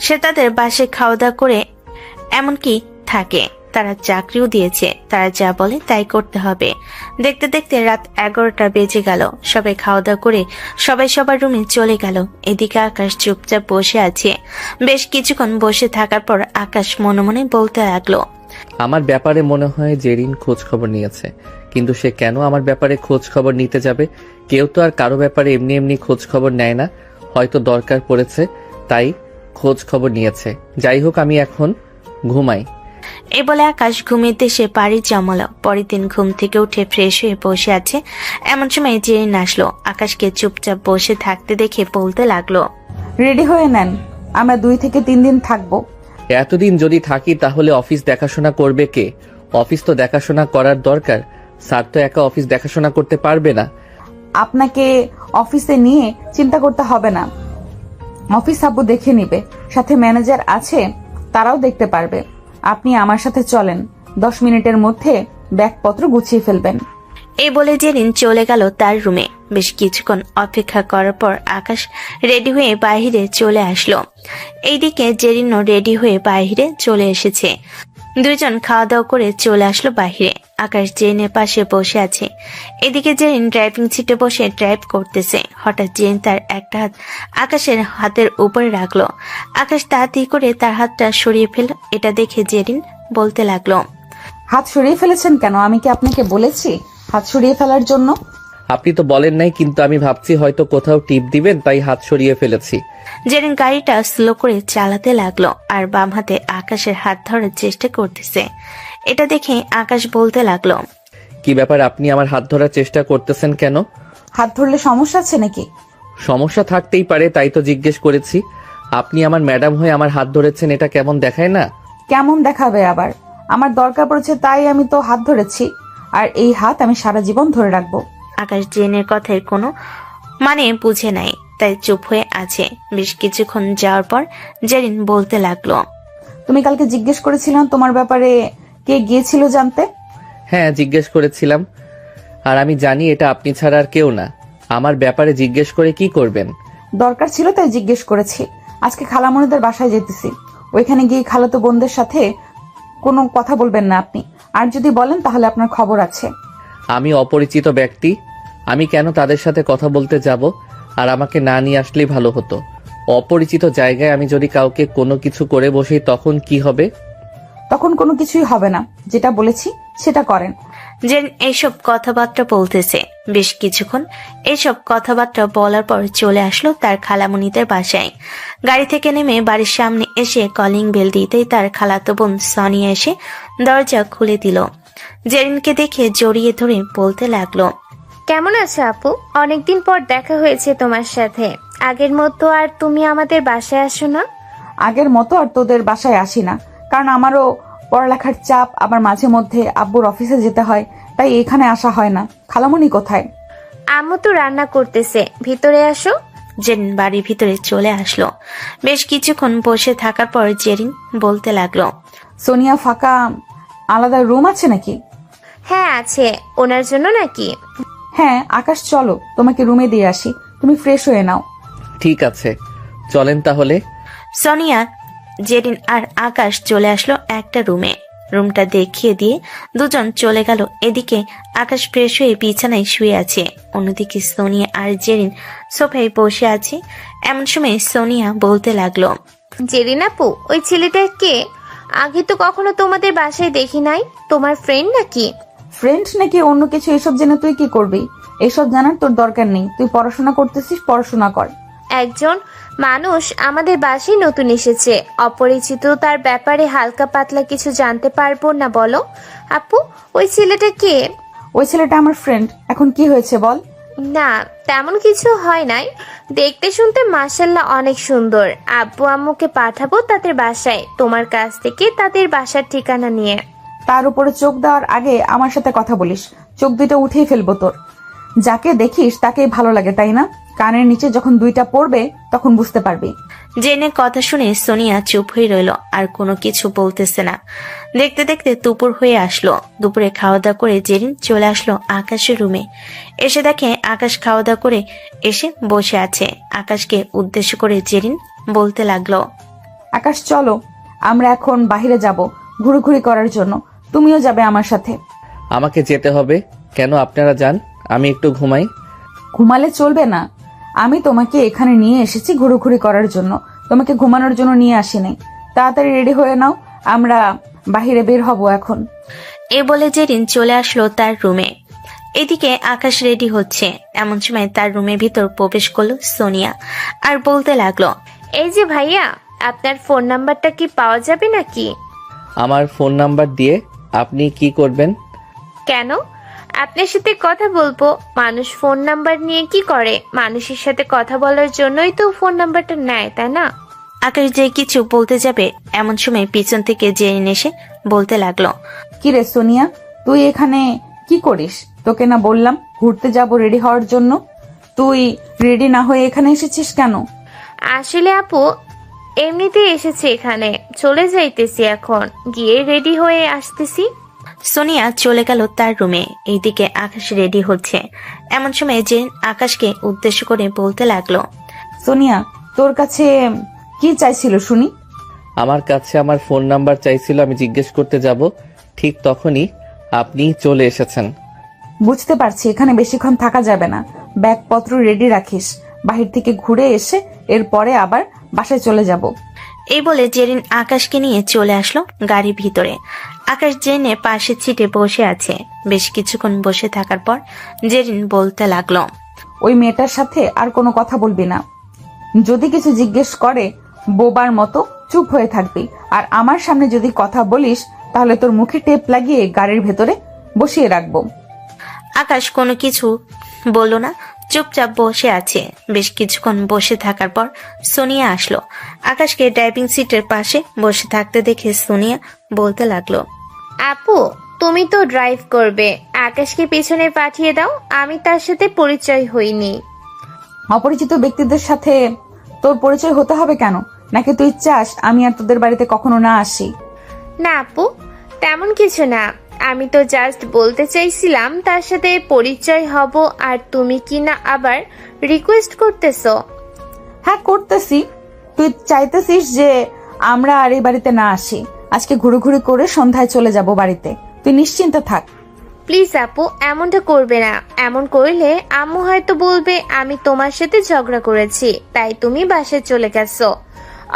সে তাদের বাসায় খাওয়া দাওয়া করে এমনকি থাকে। তারা চাকরিও দিয়েছে, তারা যা বলে তাই করতে হবে। দেখতে দেখতে রাত 11টা বেজে গেল। সবাই খাওয়া দাওয়া করে সবাই সবার রুমে চলে গেল। এদিকে আকাশ চুপচাপ বসে আছে। বেশ কিছুক্ষণ বসে থাকার পর আকাশ মনে মনে বলতে লাগলো, আমার ব্যাপারে মনে হয় জেরিন খোঁজ খবর নিয়েছে, কিন্তু সে কেন আমার ব্যাপারে খোঁজ খবর নিতে যাবে? কেউ তো আর কারো ব্যাপারে এমনি এমনি খোঁজ খবর নেয় না, হয়তো দরকার পড়েছে তাই খোঁজ খবর নিয়েছে। যাই হোক, আমি এখন ঘুমাই। এই বলে আকাশ ঘুমিয়ে সে পাড়ি জমালো। পরের দিন ঘুম থেকে উঠে ফ্রেশ হয়ে বসে আছে। এমন সময় জেরিন আসলো। আকাশকে চুপচাপ বসে থাকতে দেখে বলতে লাগলো, রেডি হয়ে নেন, আমরা 2 থেকে 3 দিন থাকবো। এতদিন যদি থাকি তাহলে অফিস দেখাশোনা করবে কে? অফিস তো দেখাশোনা করার দরকার, স্যার তো একা অফিস দেখাশোনা করতে পারবে না। আপনাকে অফিসে নিয়ে চিন্তা করতে হবে না, অফিস আব্বু দেখে নিবে, সাথে ম্যানেজার আছে, তারাও দেখতে পারবে। আপনি আমার সাথে চলেন, 10 মিনিটের মধ্যে ব্যাগপত্র গুছিয়ে ফেলবেন। এই বলে জেরিন চলে গেল তার রুমে। বেশ কিছুক্ষণ অপেক্ষা করার পর আকাশ রেডি হয়ে বাইরে চলে আসলো। এইদিকে জেরিনও রেডি হয়ে বাইরে চলে এসেছে। দুইজন খাওয়া দাওয়া করে চলে আসলো বাইরে। আকাশ জেরিনের পাশে বসে আছে। এদিকে জেরিন ড্রাইভিং সিটে বসে ড্রাইভ করতেছে। হঠাৎ জেরিন তার একটা হাত আকাশের হাতের উপরে রাখলো। আকাশ তাড়াতাড়ি করে তার হাতটা সরিয়ে ফেল। এটা দেখে জেরিন বলতে লাগলো, হাত সরিয়ে ফেলেছেন কেন? আমি কি আপনাকে বলেছি হাত সরিয়ে ফেলার জন্য? আপনি তো বলেন নাই, কিন্তু আমি ভাবছি হয়তো কোথাও টিপ দিবেন তাই হাত সরিয়ে ফেলেছি। জেরিন গাড়িটা স্লো করে চালাতে লাগলো আর বাম হাতে আকাশের হাত ধরার চেষ্টা করতেছে। এটা দেখে আকাশ বলতে লাগলো, কি ব্যাপার, আপনি আমার হাত ধরার চেষ্টা করতেছেন কেন? হাত ধরলে সমস্যা আছে নাকি? সমস্যা থাকতেই পারে, তাই তো জিজ্ঞেস করেছি। আপনি আমার ম্যাডাম হয়ে আমার হাত ধরেছেন, এটা কেমন দেখায় না? কেমন দেখাবে আবার? আমার দরকার পড়েছে তাই আমি তো হাত ধরেছি, আর এই হাত আমি সারা জীবন ধরে রাখবো। আকাশ জেনের কথার কোনো মানে বুঝে নাই, তাই চুপ হয়ে আছে। বেশ কিছুক্ষণ যাওয়ার পর জেরিন বলতে লাগলো, তুমি কালকে জিজ্ঞেস করেছিলাম তোমার ব্যাপারে কে গিয়েছিল জানতে? হ্যাঁ, জিজ্ঞেস করেছিলাম, আর আমি জানি এটা আপনি ছাড়া আর কেউ না। আমার ব্যাপারে জিজ্ঞেস করে কি করবেন? দরকার ছিল তাই জিজ্ঞেস করেছি। আজকে খালামণিদের বাসায় যেতেছি, ওইখানে গিয়ে খালাতো বোনদের সাথে কোনো কথা বলবেন না আপনি, আর যদি বলেন তাহলে আপনার খবর আছে। আমি অপরিচিত ব্যক্তি, আমি কেন তাদের সাথে কথা বলতে যাব? আর আমাকে না নিয়ে আসলেই ভালো হতো। অপরিচিত জায়গায় আমি যদি কাউকে কোনো কিছু করে বসি তখন কি হবে? তখন কোনো কিছুই হবে না, যেটা বলেছি সেটা করেন। জেরিন এইসব কথাবার্তা বলতেছে। বেশ কিছুক্ষণ এইসব কথাবার্তা বলার পর চলে আসলো তার খালামণিদের বাসায়। গাড়ি থেকে নেমে বাড়ির সামনে এসে কলিং বেল দিতেই তার খালাতো বোন সোনিয়া এসে দরজা খুলে দিল। জেরিনকে দেখে জড়িয়ে ধরে বলতে লাগলো, কেমন আছো আপু? অনেকদিন পর দেখা হয়েছে তোমার সাথে। আগের মতো আর তুমি আমাদের বাসায় আসো না? আগের মতো আর তোদের বাসায় আসি না, কারণ আমারও পড়ালেখার চাপ, আবার মাঝে মধ্যে আব্বুর অফিসে যেতে হয়, তাই এখানে আসা হয় না। খালামণি কোথায়? আম্মু তো রান্না করতেছে, ভিতরে আসো। জেরিন বাড়ির ভিতরে চলে আসলো। বেশ কিছুক্ষণ বসে থাকার পর জেরিন বলতে লাগলো, সোনিয়া, ফাঁকা আলাদা রুম আছে নাকি? হ্যাঁ আছে। ওনার জন্য নাকি? হ্যাঁ, আকাশ চলো তোমাকে রুমে দিয়ে আসি, তুমি ফ্রেশ হয়ে নাও। ঠিক আছে, চলেন তাহলে। সোনিয়া, জেরিন আর আকাশ চলে আসলো একটা রুমে। রুমটা দেখিয়ে দিয়ে দুজন চলে গেল। এদিকে আকাশ ফ্রেশ হয়ে বিছানায় শুয়ে আছে, অন্যদিকে সোনিয়া আর জেরিন সোফায় বসে আছে। এমন সময় সোনিয়া বলতে লাগলো, জেরিন আপু, ওই ছেলেটা কে? আগে তো কখনো তোমাদের বাসায় দেখি নাই। তোমার ফ্রেন্ড নাকি? ফ্রেন্ড নাকি অন্য কিছু, এসব জেনে তুই কি করবি? এসব জানার তোর দরকার নেই। তুই পড়াশোনা করতেছিস, পড়াশোনা কর। একজন মানুষ আমাদের বাসায় নতুন এসেছে, অপরিচিত, তার ব্যাপারে হালকা পাতলা কিছু জানতে পারবো না বলো? আপু, ওই ছেলেটা কে? ওই ছেলেটা আমার ফ্রেন্ড। এখন কি হয়েছে বল? না, তেমন কিছু হয় নাই। দেখতে শুনতে মাশাল্লাহ অনেক সুন্দর। আব্বু আম্মুকে পাঠাবো তাদের বাসায় তোমার কাছ থেকে তাদের বাসার ঠিকানা নিয়ে। তার উপরে চোখ দেওয়ার আগে আমার সাথে কথা বলিস, চোখ দুইটা উঠিয়ে ফেলবো তোর। যাকে দেখিস তাকেই ভালো লাগে, তাই না? কানের নিচে যখন দুইটা পড়বে তখন বুঝতে পারবি। জেনের কথা শুনে সোনিয়া চুপ হয়ে রইল, আর কোনো কিছু বলতেছে না। দেখতে দেখতে দুপুর হয়ে আসলো। দুপুরে খাওয়া দাওয়া করে জেরিন চলে আসলো আকাশের রুমে। এসে দেখে আকাশ খাওয়া দাওয়া করে এসে বসে আছে। আকাশকে উদ্দেশ্য করে জেরিন বলতে লাগলো, আকাশ চলো, আমরা এখন বাইরে যাব ঘুরঘুরি করার জন্য, তুমিও যাবে আমার সাথে। আমাকে যেতে হবে কেন? আপনারা যান, আমি একটু ঘুমাই। ঘুমালে চলবে না, আমি তোমাকে এখানে নিয়ে এসেছি ঘুরঘুরি করার জন্য, তোমাকে ঘুমানোর জন্য নিয়ে আসিনি। তাড়াতাড়ি রেডি হয়ে নাও, আমরা বাহিরে বের হব এখন। এ বলে জেরিন চলে আসলো তার রুমে। এদিকে আকাশ রেডি হচ্ছে। এমন সময় তার রুমের ভিতর প্রবেশ করলো সোনিয়া আর বলতে লাগলো, এই যে ভাইয়া, আপনার ফোন নাম্বারটা কি পাওয়া যাবে নাকি? আমার ফোন নাম্বার দিয়ে আপনি কি করবেন? কেন? আপনার সাথে কথা বলবো। মানুষ ফোন নাম্বার নিয়ে কি করে? মানুষের সাথে কথা বলার জন্যই তো ফোন নাম্বারটা নেয়, তাই না? আকাশ যে কিছু বলতে যাবে এমন সময় পিছন থেকে জেরিন এসে বলতে লাগলো, কি রে সোনিয়া, তুই এখানে কি করিস? তোকে না বললাম ঘুরতে যাব রেডি হওয়ার জন্য, তুই রেডি না হয়ে এখানে এসেছিস কেন? আসলে আপু, এমনিতে এসেছি এখানে, চলে যাইতেছি, এখন গিয়ে রেডি হয়ে আসতেছি। সোনিয়া চলে গেল তার রুমে। এইদিকে আকাশ রেডি হচ্ছে। এমন সময় জেরিন আকাশকে উদ্দেশ্য করে বলতে লাগলো, সোনিয়া, তোর কাছে কি চাইছিল শুনি? আমার কাছে আমার ফোন নাম্বার চাইছিল। আমি জিজ্ঞেস করতে যাব, ঠিক তখনই আপনি চলে এসেছেন। বুঝতে পারছি এখানে বেশিক্ষণ থাকা যাবে না, ব্যাগপত্র রেডি রাখিস, বাহির থেকে ঘুরে এসে এরপরে আবার বাসায় চলে যাব। এই বলে জেরিন আকাশকে নিয়ে চলে আসলো গাড়ির ভিতরে। আকাশ জেরিনের পাশের সিটে বসে আছে। বেশ কিছুক্ষণ বসে থাকার পর জেরিন বলতে লাগলো, ওই মেয়েটার সাথে আর কোনো কথা বলবি না। যদি কিছু জিজ্ঞেস করে বোবার মতো চুপ হয়ে থাকবি, আর আমার সামনে যদি কথা বলিস তাহলে তোর মুখে টেপ লাগিয়ে গাড়ির ভেতরে বসিয়ে রাখবো। আকাশ কোনো কিছু বলল না, চুপচাপ বসে আছে। বেশ কিছুক্ষণ বসে থাকার পর সোনিয়া আসলো। আকাশকে ড্রাইভিং সিটের পাশে বসে থাকতে দেখে সোনিয়া বলতে লাগলো, আপু, তুমি তো ড্রাইভ করবে, আকাশকে পিছনে পাঠিয়ে দাও, আমি তার সাথে পরিচয় হইনি। অপরিচিত ব্যক্তিদের সাথে তোর পরিচয় হতে হবে কেন? নাকি তুই চাস আমি আর তোদের বাড়িতে কখনো না আসি? না আপু, তেমন কিছু না, আমি তো জাস্ট বলতে চাইছিলাম তার সাথে পরিচয় হব, আর তুমি কি না আবার রিকোয়েস্ট করতেছো? হ্যাঁ করতেছি। তুই চাইতেছিস যে আমরা আর এই বাড়িতে না আসি, আজকে ঘুরঘুরি করে সন্ধ্যায় চলে যাব বাড়িতে। তুই নিশ্চিন্তে থাক। প্লিজ আপু, এমনটা করবে না। এমন করলে আম্মু হয়তো বলবে আমি তোমার সাথে ঝগড়া করেছি, তাই তুমি বাসায় চলে গেছো।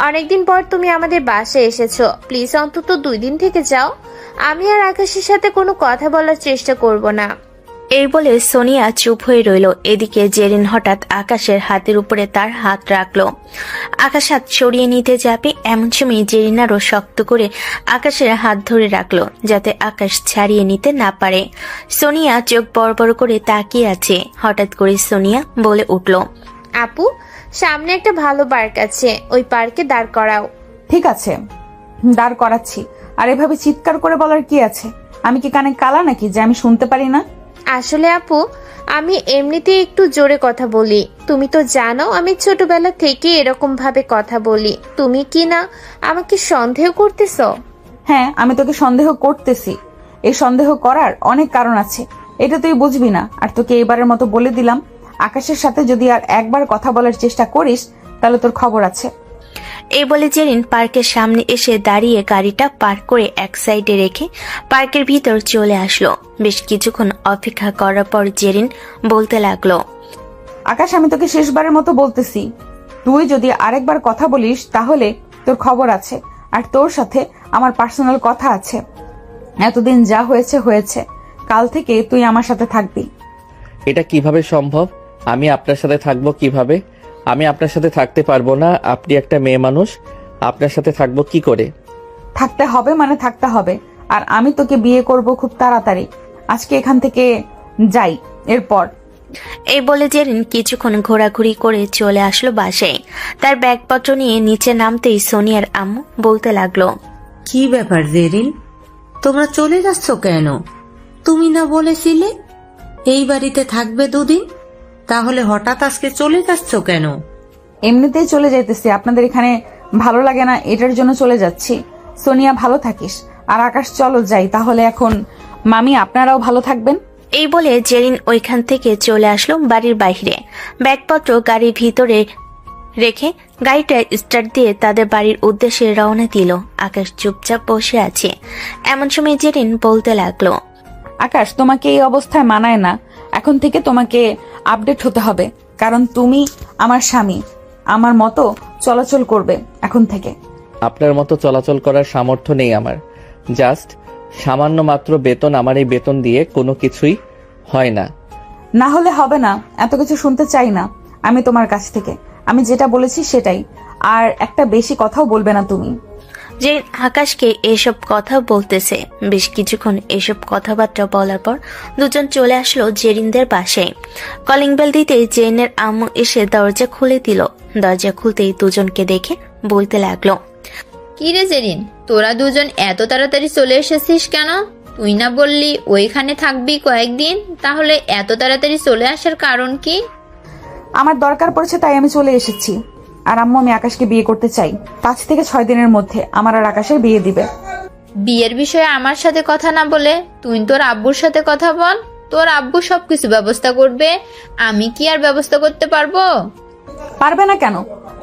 অনেকদিন পর তুমি আমাদের বাসায় এসেছো, প্লিজ অন্তত 2 দিন থেকে যাও। আমি আর আকাশের সাথে কোনো কথা বলার চেষ্টা করব না। এই বলে সোনিয়া চুপ হয়ে রইল। এদিকে জেরিন হঠাৎ আকাশের হাতের উপরে তার হাত রাখলো। আকাশ হাত সরিয়ে নিতে যাবে, এমন সময় জেরিন আরো শক্ত করে আকাশের হাত ধরে রাখলো, যাতে আকাশ ছাড়িয়ে নিতে না পারে। সোনিয়া চোখ বড় বড় করে তাকিয়ে আছে। হঠাৎ করে সোনিয়া বলে উঠল, আপু, সামনে একটা ভালো পার্ক আছে, ওই পার্কে দাঁড় করাও। ঠিক আছে, দাঁড় করাচ্ছি। আর এভাবে চিৎকার করে বলার কি আছে? আমি কি কানে কালা নাকি যে আমি শুনতে পারি না? আসলে আপু, আমি এমনিতে একটু জোরে কথা বলি। তুমি তো জানো আমি ছোটবেলা থেকে এরকম ভাবে কথা বলি। তুমি কি না আমাকে সন্দেহ করতেছো? হ্যাঁ, আমি তোকে সন্দেহ করতেছি। এই সন্দেহ করার অনেক কারণ আছে, এটা তুই বুঝবি না। আর তোকে এবারের মতো বলে দিলাম, আকাশের সাথে যদি আর একবার কথা বলার চেষ্টা করিস তাহলে তোর খবর আছে। এই বলে জেরিন পার্কের সামনে এসে দাঁড়িয়ে গাড়িটা পার্ক করে এক সাইডে রেখে পার্কের ভিতর চলে আসলো। বেশ কিছুক্ষণ অপেক্ষা করার পর জেরিন বলতে লাগলো, আকাশ, আমি তোকে শেষবারের মতো বলতেছি, তুই যদি আরেকবার কথা বলিস তাহলে তোর খবর আছে। আর তোর সাথে আমার পার্সোনাল কথা আছে। এতদিন যা হয়েছে হয়েছে, কাল থেকে তুই আমার সাথে থাকবি। এটা কিভাবে সম্ভব? আমি আপনার সাথে থাকবো কিভাবে? আমি আপনার সাথে থাকতে পারবো না। আপনি একটা মেয়ে মানুষ, আপনার সাথে থাকবো কি করে? থাকতে হবে মানে থাকতে হবে। আর আমি তোকে বিয়ে করব খুব তাড়াতাড়ি। আজকে এখান থেকে যাই। এরপর এই বলে জেরিন কিছুক্ষণ ঘোরাঘুরি করে চলে আসলো বাসায়। তার ব্যাগপত্র নিয়ে নিচে নামতেই সোনিয়ার আম্মু বলতে লাগলো, কি ব্যাপার জেরিন, তোমরা চলে যাচ্ছ কেন? তুমি না বলেছিলে এই বাড়িতে থাকবে 2 দিন, তাহলে হঠাৎ আজকে চলে যাচ্ছ কেন? এমনিতেই চলে যাইতেছি, আপনাদের এখানে ভালো লাগে না এটার জন্য চলে যাচ্ছি। সোনিয়া, ভালো থাকিস। আর আকাশ, চলো যাই তাহলে এখন। মামি, আপনারাও ভালো থাকবেন। এই বলে জেরিন ওইখান থেকে চলে আসলো বাড়ির বাইরে। ব্যাগপত্র গাড়ির ভিতরে রেখে গাড়িটা স্টার্ট দিয়ে তাদের বাড়ির উদ্দেশ্যে রওনা দিল। আকাশ চুপচাপ বসে আছে। এমন সময় জেরিন বলতে লাগলো, আকাশ, তোমাকে এই অবস্থায় মানায় না। এখন থেকে তোমাকে আপডেট হতে হবে, কারণ তুমি আমার স্বামী। আমার মতো চলাচল করবে এখন থেকে। আপনার মতো চলাচল করার সামর্থ্য নেই আমার। জাস্ট সামান্য মাত্র বেতন, আমার এই বেতন দিয়ে কোনো কিছুই হয় না। না হলে হবে না, এত কিছু শুনতে চাই না আমি তোমার কাছ থেকে। আমি যেটা বলেছি সেটাই, আর একটা বেশি কথাও বলবে না তুমি। যে আকাশকে এসব কথা বলতেছে। বেশ কিছুক্ষণ এসব কথাবার্তা বলার পর দুজন চলে আসলো জেরিনদের বাসায়। কলিং বেল দিতে জেরিনের আম্মু এসে দরজা খুলে দিল। দরজা খুলতেই দুজনকে দেখে বলতে লাগলো, কি রে জেরিন, তোরা দুজন এত তাড়াতাড়ি চলে এসেছিস কেন? তুই না বললি ওইখানে থাকবি কয়েকদিন, তাহলে এত তাড়াতাড়ি চলে আসার কারণ কি? আমার দরকার পড়েছে তাই আমি চলে এসেছি। আর আম্মু, আমি আকাশকে বিয়ে করতে চাই। 5 থেকে 6 দিনের মধ্যে আমার আর আকাশের বিয়ে দিবে। বিয়ের বিষয়ে আমার সাথে কথা না বলে তুই তোর আব্বুর সাথে কথা বল। তোর আব্বু সবকিছু ব্যবস্থা করবে, আমি কি আর ব্যবস্থা করতে পারবো? পারবে না কেন?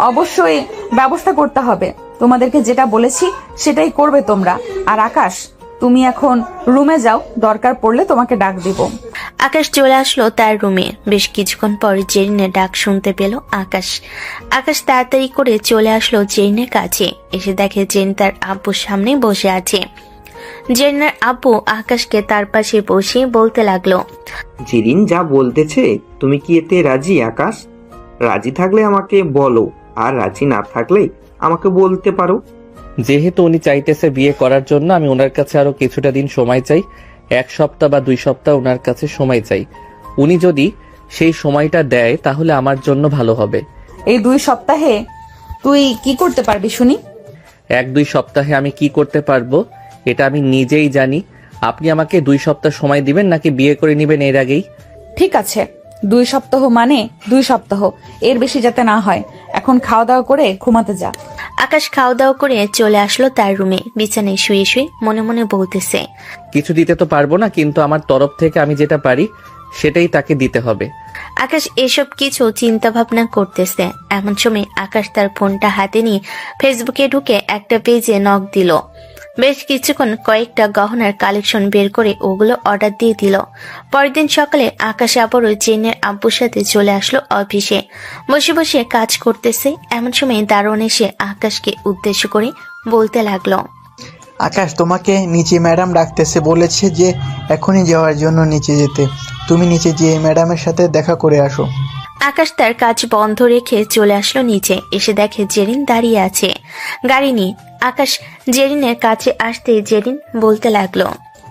অবশ্যই ব্যবস্থা করতে হবে। তোমাদেরকে যেটা বলেছি সেটাই করবে তোমরা। আর আকাশ, তুমি এখন রুমে যাও, দরকার পড়লে তোমাকে ডাক দিব। আকাশ চলে আসলো তার রুমে। বেশ কিছুক্ষণ পর জেরিনের ডাক শুনতে পেল আকাশ। আকাশ তাড়াতাড়ি করে চলে আসলো জেরিনের কাছে। এসে দেখে জেরিন তার আব্বুর সামনে বসে আছে। জেরিনের আব্বু আকাশকে তার পাশে বসে বলতে লাগলো, জেরিন যা বলতেছে তুমি কি এতে রাজি? আকাশ, রাজি থাকলে আমাকে বলো, আর রাজি না থাকলে আমাকে বলতে পারো। যেহেতু উনি চাইতেছে বিয়ে করার জন্য, আমি ওনার কাছে আরো কিছুটা দিন সময় চাই। 1 সপ্তাহ বা 2 সপ্তাহ ওনার কাছে সময় চাই। উনি যদি সেই সময়টা দেয় তাহলে আমার জন্য ভালো হবে। এই 2 সপ্তাহে তুই কি করতে পারবি শুনি? 1-2 সপ্তাহে আমি কি করতে পারবো এটা আমি নিজেই জানি। আপনি আমাকে 2 সপ্তাহ সময় দিবেন নাকি বিয়ে করে নেবেন এর আগেই? ঠিক আছে, 2 সপ্তাহ মানে 2 সপ্তাহ, এর বেশি যাতে না হয়। এখন খাওয়া দাওয়া করে ঘুমাতে যা। আকাশ খাওয়া দাওয়া করে চলে আসলো তার রুমে। বিছানায় শুয়ে শুয়ে মনে মনে বলতেছে, কিছু দিতে তো পারবো না, কিন্তু আমার তরফ থেকে আমি যেটা পারি সেটাই তাকে দিতে হবে। আকাশ এসব কিছু চিন্তা ভাবনা করতেছে। এমন সময় আকাশ তার ফোনটা হাতে নিয়ে ফেসবুকে ঢুকে একটা পেজে নক দিল। বেশ কিছুক্ষণ কয়েকটা গহনার কালেকশন বের করে ওগুলো অর্ডার দিয়ে দিল। পরের দিন সকালে আকাশ আবারও জেনের আব্বুর সাথে চলে আসলো অফিসে। বসে বসে কাজ করতেছে, এমন সময় দারোয়ান এসে আকাশকে উদ্দেশ্য করে বলতে লাগলো, আকাশ, তোমাকে নিচে ম্যাডাম ডাকতেছে, বলেছে যে এখনই যাওয়ার জন্য নিচে যেতে। তুমি নিচে গিয়ে ম্যাডামের সাথে দেখা করে আসো। আকাশ তার কাজ বন্ধ রেখে চলে আসলো নিচে। এসে দেখে জেরিন দাঁড়িয়ে আছে গাড়ি নিয়ে। আকাশ জেরিনের কাছে আসতে জেরিন বলতে লাগলো,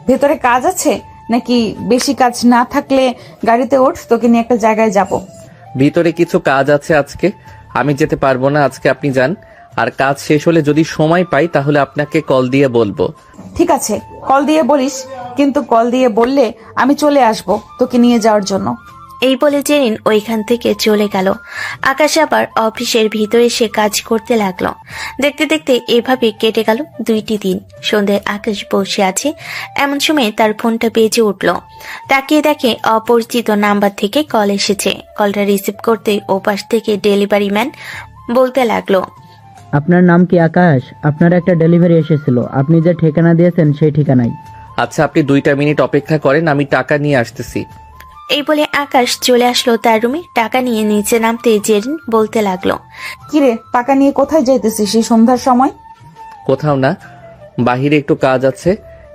ভেতরে কাজ আছে নাকি? বেশি কাজ না থাকলে গাড়িতে ওঠ, তোকে নিয়ে একটা জায়গায় যাব। ভিতরে কিছু কাজ আছে আজকে, আমি যেতে পারবো না আজকে, আপনি যান। আর কাজ শেষ হলে যদি সময় পাই তাহলে আপনাকে কল দিয়ে বলবো। ঠিক আছে, কল দিয়ে বলিস, কিন্তু কল দিয়ে বললে আমি চলে আসব তোকে নিয়ে যাওয়ার জন্য। এই বলে জেরিন ওইখান থেকে চলে গেল। আকাশ আবার অফিসের ভিতরে সে কাজ করতে লাগলো। দেখতে দেখতে এভাবে কেটে গেল 2টি দিন। সন্ধ্যায় আকাশ বসে আছে, এমন সময় তার ফোনটা বেজে উঠল। তাকিয়ে দেখে অপরিচিত নাম্বার থেকে কল এসেছে। কলটা রিসিভ করতেই ওপাশ থেকে ডেলিভারি ম্যান বলতে লাগলো, আপনার নাম কি? আকাশ, আপনার একটা ডেলিভারি এসেছিল, আপনি যে ঠিকানা দিয়েছেন সেই ঠিকানায়। আচ্ছা, আপনি 2টা মিনিট অপেক্ষা করেন, আমি টাকা নিয়ে আসতেছি। এই বলে আকাশ চলে আসলো তার রুমে। টাকা নিয়ে নিচে নামতে জেরিন বলতে লাগলো, কিরে, টাকা নিয়ে কোথায় যাইতেছিস এই সন্ধ্যার সময়? কোথাও না, বাহিরে একটু কাজ আছে,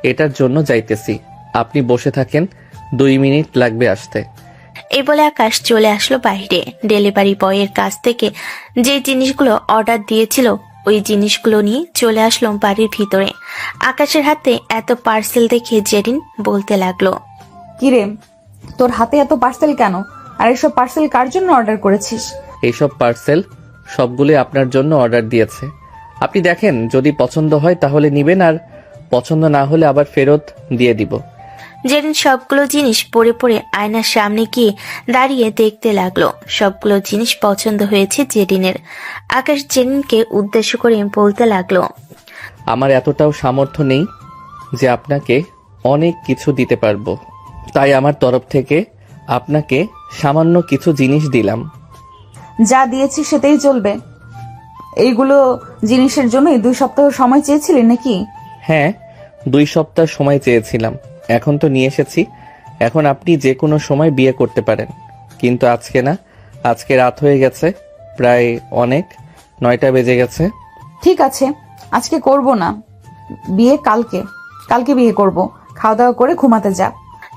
এটার জন্য যাইতেছি। আপনি বসে থাকেন, 2 মিনিট লাগবে আসতে। এই বলে আকাশ চলে আসলো বাইরে। ডেলিভারি বয়ের কাছ থেকে যে জিনিসগুলো অর্ডার দিয়েছিল ওই জিনিসগুলো নিয়ে চলে আসলো বাড়ির ভিতরে। আকাশের হাতে এত পার্সেল দেখে জেরিন বলতে লাগলো, কিরে, তোর হাতে এত পার্সেল কেন? আর এসব পার্সেল কার জন্য অর্ডার করেছিস? এইসব পার্সেল সবগুলো আপনার জন্য অর্ডার দিয়েছে। আপনি দেখেন, যদি পছন্দ হয় তাহলে নিবেন, আর পছন্দ না হলে আবার ফেরত দিয়ে দিব। জেরিন সবগুলো জিনিস পরে পরে আয়নার সামনে গিয়ে দাঁড়িয়ে দেখতে লাগলো। সবগুলো জিনিস পছন্দ হয়েছে জেরিনের। আকাশ জেরিনকে উদ্দেশ্য করে বলতে লাগলো, আমার এতটাও সামর্থ্য নেই যে আপনাকে অনেক কিছু দিতে পারবো, তাই আমার তরফ থেকে আপনাকে সামান্য কিছু জিনিস দিলাম। যা দিয়েছি সেটাই চলবে। এইগুলো জিনিসের জন্য 2 সপ্তাহ সময় চেয়েছিলি নাকি? হ্যাঁ, 2 সপ্তাহ সময় চেয়েছিলাম, এখন তো নিয়ে এসেছি। এখন আপনি যে কোনো সময় বিয়ে করতে পারেন, কিন্তু আজকে না। আজকে রাত হয়ে গেছে, প্রায় অনেক, 9টা বেজে গেছে। ঠিক আছে, আজকে করব না বিয়ে, কালকে বিয়ে করব। খাওয়া দাওয়া করে ঘুমাতে যা।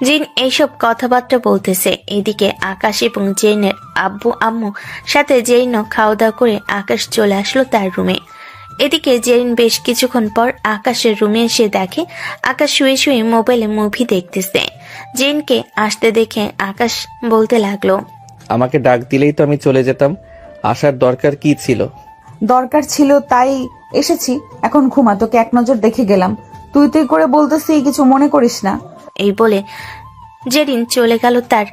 জিন এইসব কথাবার্তা বলতেছে, এদিকে আকাশ এবং জেনের আব্বু আম্মু সাথে জেরিনও খাওয়া দাওয়া করে আকাশ চলে আসলো তার রুমে। এদিকে জেরিন বেশ কিছুক্ষণ পর আকাশের রুমে এসে দেখে আকাশ শুয়ে শুয়ে মোবাইলে মুভি দেখতেছে। জেরিনকে আসতে দেখে আকাশ বলতে লাগলো, আমাকে ডাক দিলেই তো আমি চলে যেতাম, আসার দরকার কি ছিল? দরকার ছিল তাই এসেছি। এখন ঘুমা, তোকে এক নজর দেখে গেলাম। তুই করে বলতেছি, কিছু মনে করিস না। এই বলে জেরিন চলে গেল তার।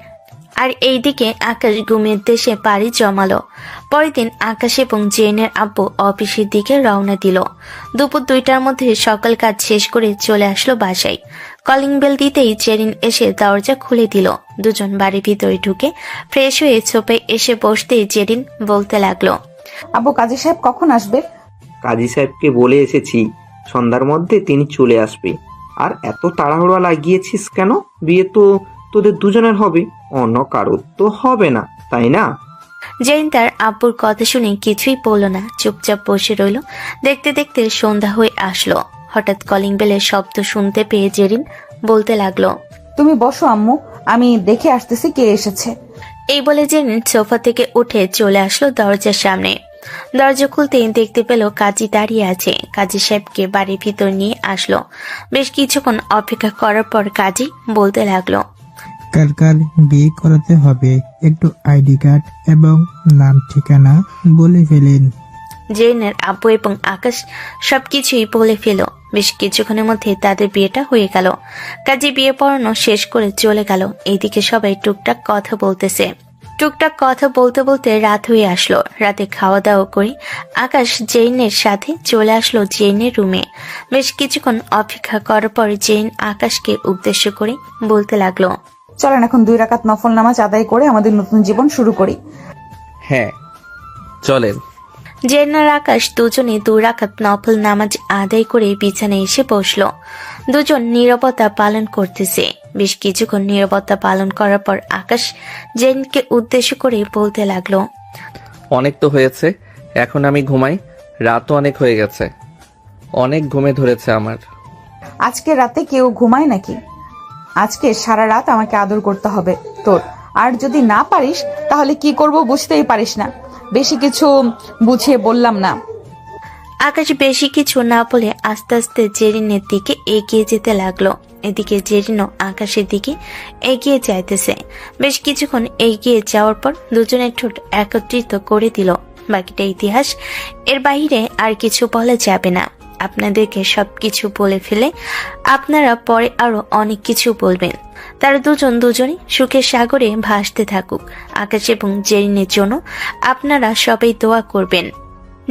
আর এইদিকে আকাশ ঘুমের দেশে পাড়ি জমালো। পরের দিন আকাশ এবং জেনের আব্বু অফিসের দিকে রওনা দিল। দুপুর 2টার মধ্যে সকাল কাজ শেষ করে চলে আসলো বাসায়। কলিং বেল দিতেই জেরিন এসে দরজা খুলে দিল। দুজন বাড়ির ভিতরে ঢুকে ফ্রেশ হয়ে ছোপে এসে বসতেই জেরিন বলতে লাগলো, আব্বু, কাজী সাহেব কখন আসবে? কাজী সাহেবকে বলে এসেছি সন্ধ্যার মধ্যে তিনি চলে আসবে। আর এত তাড়াহুড়া লাগিয়েছিস কেন? বিয়ে তো তোদের দুজনের হবে, অন্য কারোর তো হবে না, তাই না? জেরিন তার আব্বুর কথা শুনে কিছুই বলল না, চুপচাপ বসে রইল। দেখতে দেখতে সন্ধ্যা হয়ে আসলো। হঠাৎ কলিং বেলের শব্দ শুনতে পেয়ে জেরিন বলতে লাগলো, তুমি বসো আম্মু, আমি দেখে আসতেছি কে এসেছে। এই বলে জেরিন সোফা থেকে উঠে চলে আসলো দরজার সামনে। দরজা খুলতেই দেখতে পেল কাজী দাঁড়িয়ে আছে। কাজী সাহেবকে বাড়ির ভিতর নিয়ে আসলো। বেশ কিছুক্ষণ অপেক্ষা করার পর কাজী বলতে লাগলো, কার বিয়ে করাতে হবে, একটু আইডি কার্ড এবং নাম ঠিকানা বলে ফেলেন। জেরিনের আব্বু এবং আকাশ সবকিছুই বলে ফেল। বেশ কিছুক্ষণের মধ্যে তাদের বিয়েটা হয়ে গেল। কাজী বিয়ে পড়ানো শেষ করে চলে গেল। এইদিকে সবাই টুকটাক কথা বলতেছে। টুকটাক কথা বলতে বলতে রাত হয়ে আসলো। রাতে খাওয়া দাওয়া করে আকাশ জেরিনের সাথে চলে আসলো জেরিনের রুমে। বেশ কিছুক্ষণ অপেক্ষা করার পর জেরিন আকাশকে উদ্দেশ্য করে বলতে লাগলো, চলেন এখন 2 রাকাত নফল নামাজ আদায় করে আমাদের নতুন জীবন শুরু করি। হ্যাঁ, চলেন। জেরিন আর আকাশ দুজনে 2 রাকাত নফল নামাজ আদায় করে বিছানায় এসে বসলো। দুজন নীরবতা পালন করতেছে। বেশ কিছুক্ষণ নীরবতা পালন করার পর আকাশ জেরিনকে উদ্দেশ্য করে বলতে লাগলো, অনেক তো হয়েছে, এখন আমি ঘুমাই, রাতও অনেক হয়ে গেছে, অনেক ঘুমে ধরেছে আমার। আজকে রাতে কেউ ঘুমায় নাকি? আজকে সারা রাত আমাকে আদর করতে হবে তোর। আর যদি না পারিস তাহলে কি করব বুঝতেই পারিস না। বেশি কিছু বুঝিয়ে বললাম না। আকাশ বেশি কিছু না বলে আস্তে আস্তে জেরিনের দিকে এগিয়ে যেতে লাগলো। এদিকে জেরিনও আকাশের দিকে এগিয়ে যাইতেছে। বেশ কিছুক্ষণ এগিয়ে যাওয়ার পর দুজনের ঠোঁট একত্রিত করে দিল। বাকিটা ইতিহাস, এর বাইরে আর কিছু বলা যাবে না। আপনাদেরকে সবকিছু বলে ফেলে আপনারা পরে আরো অনেক কিছু বলবেন। তারা দুজনই সুখের সাগরে ভাসতে থাকুক। আকাশ এবং জেরিনের জন্য আপনারা সবাই দোয়া করবেন,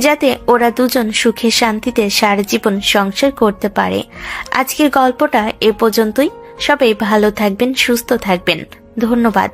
যাতে ওরা দুজন সুখে শান্তিতে সারা জীবন সংসার করতে পারে। আজকের গল্পটা এ পর্যন্তই। সবাই ভালো থাকবেন, সুস্থ থাকবেন। ধন্যবাদ।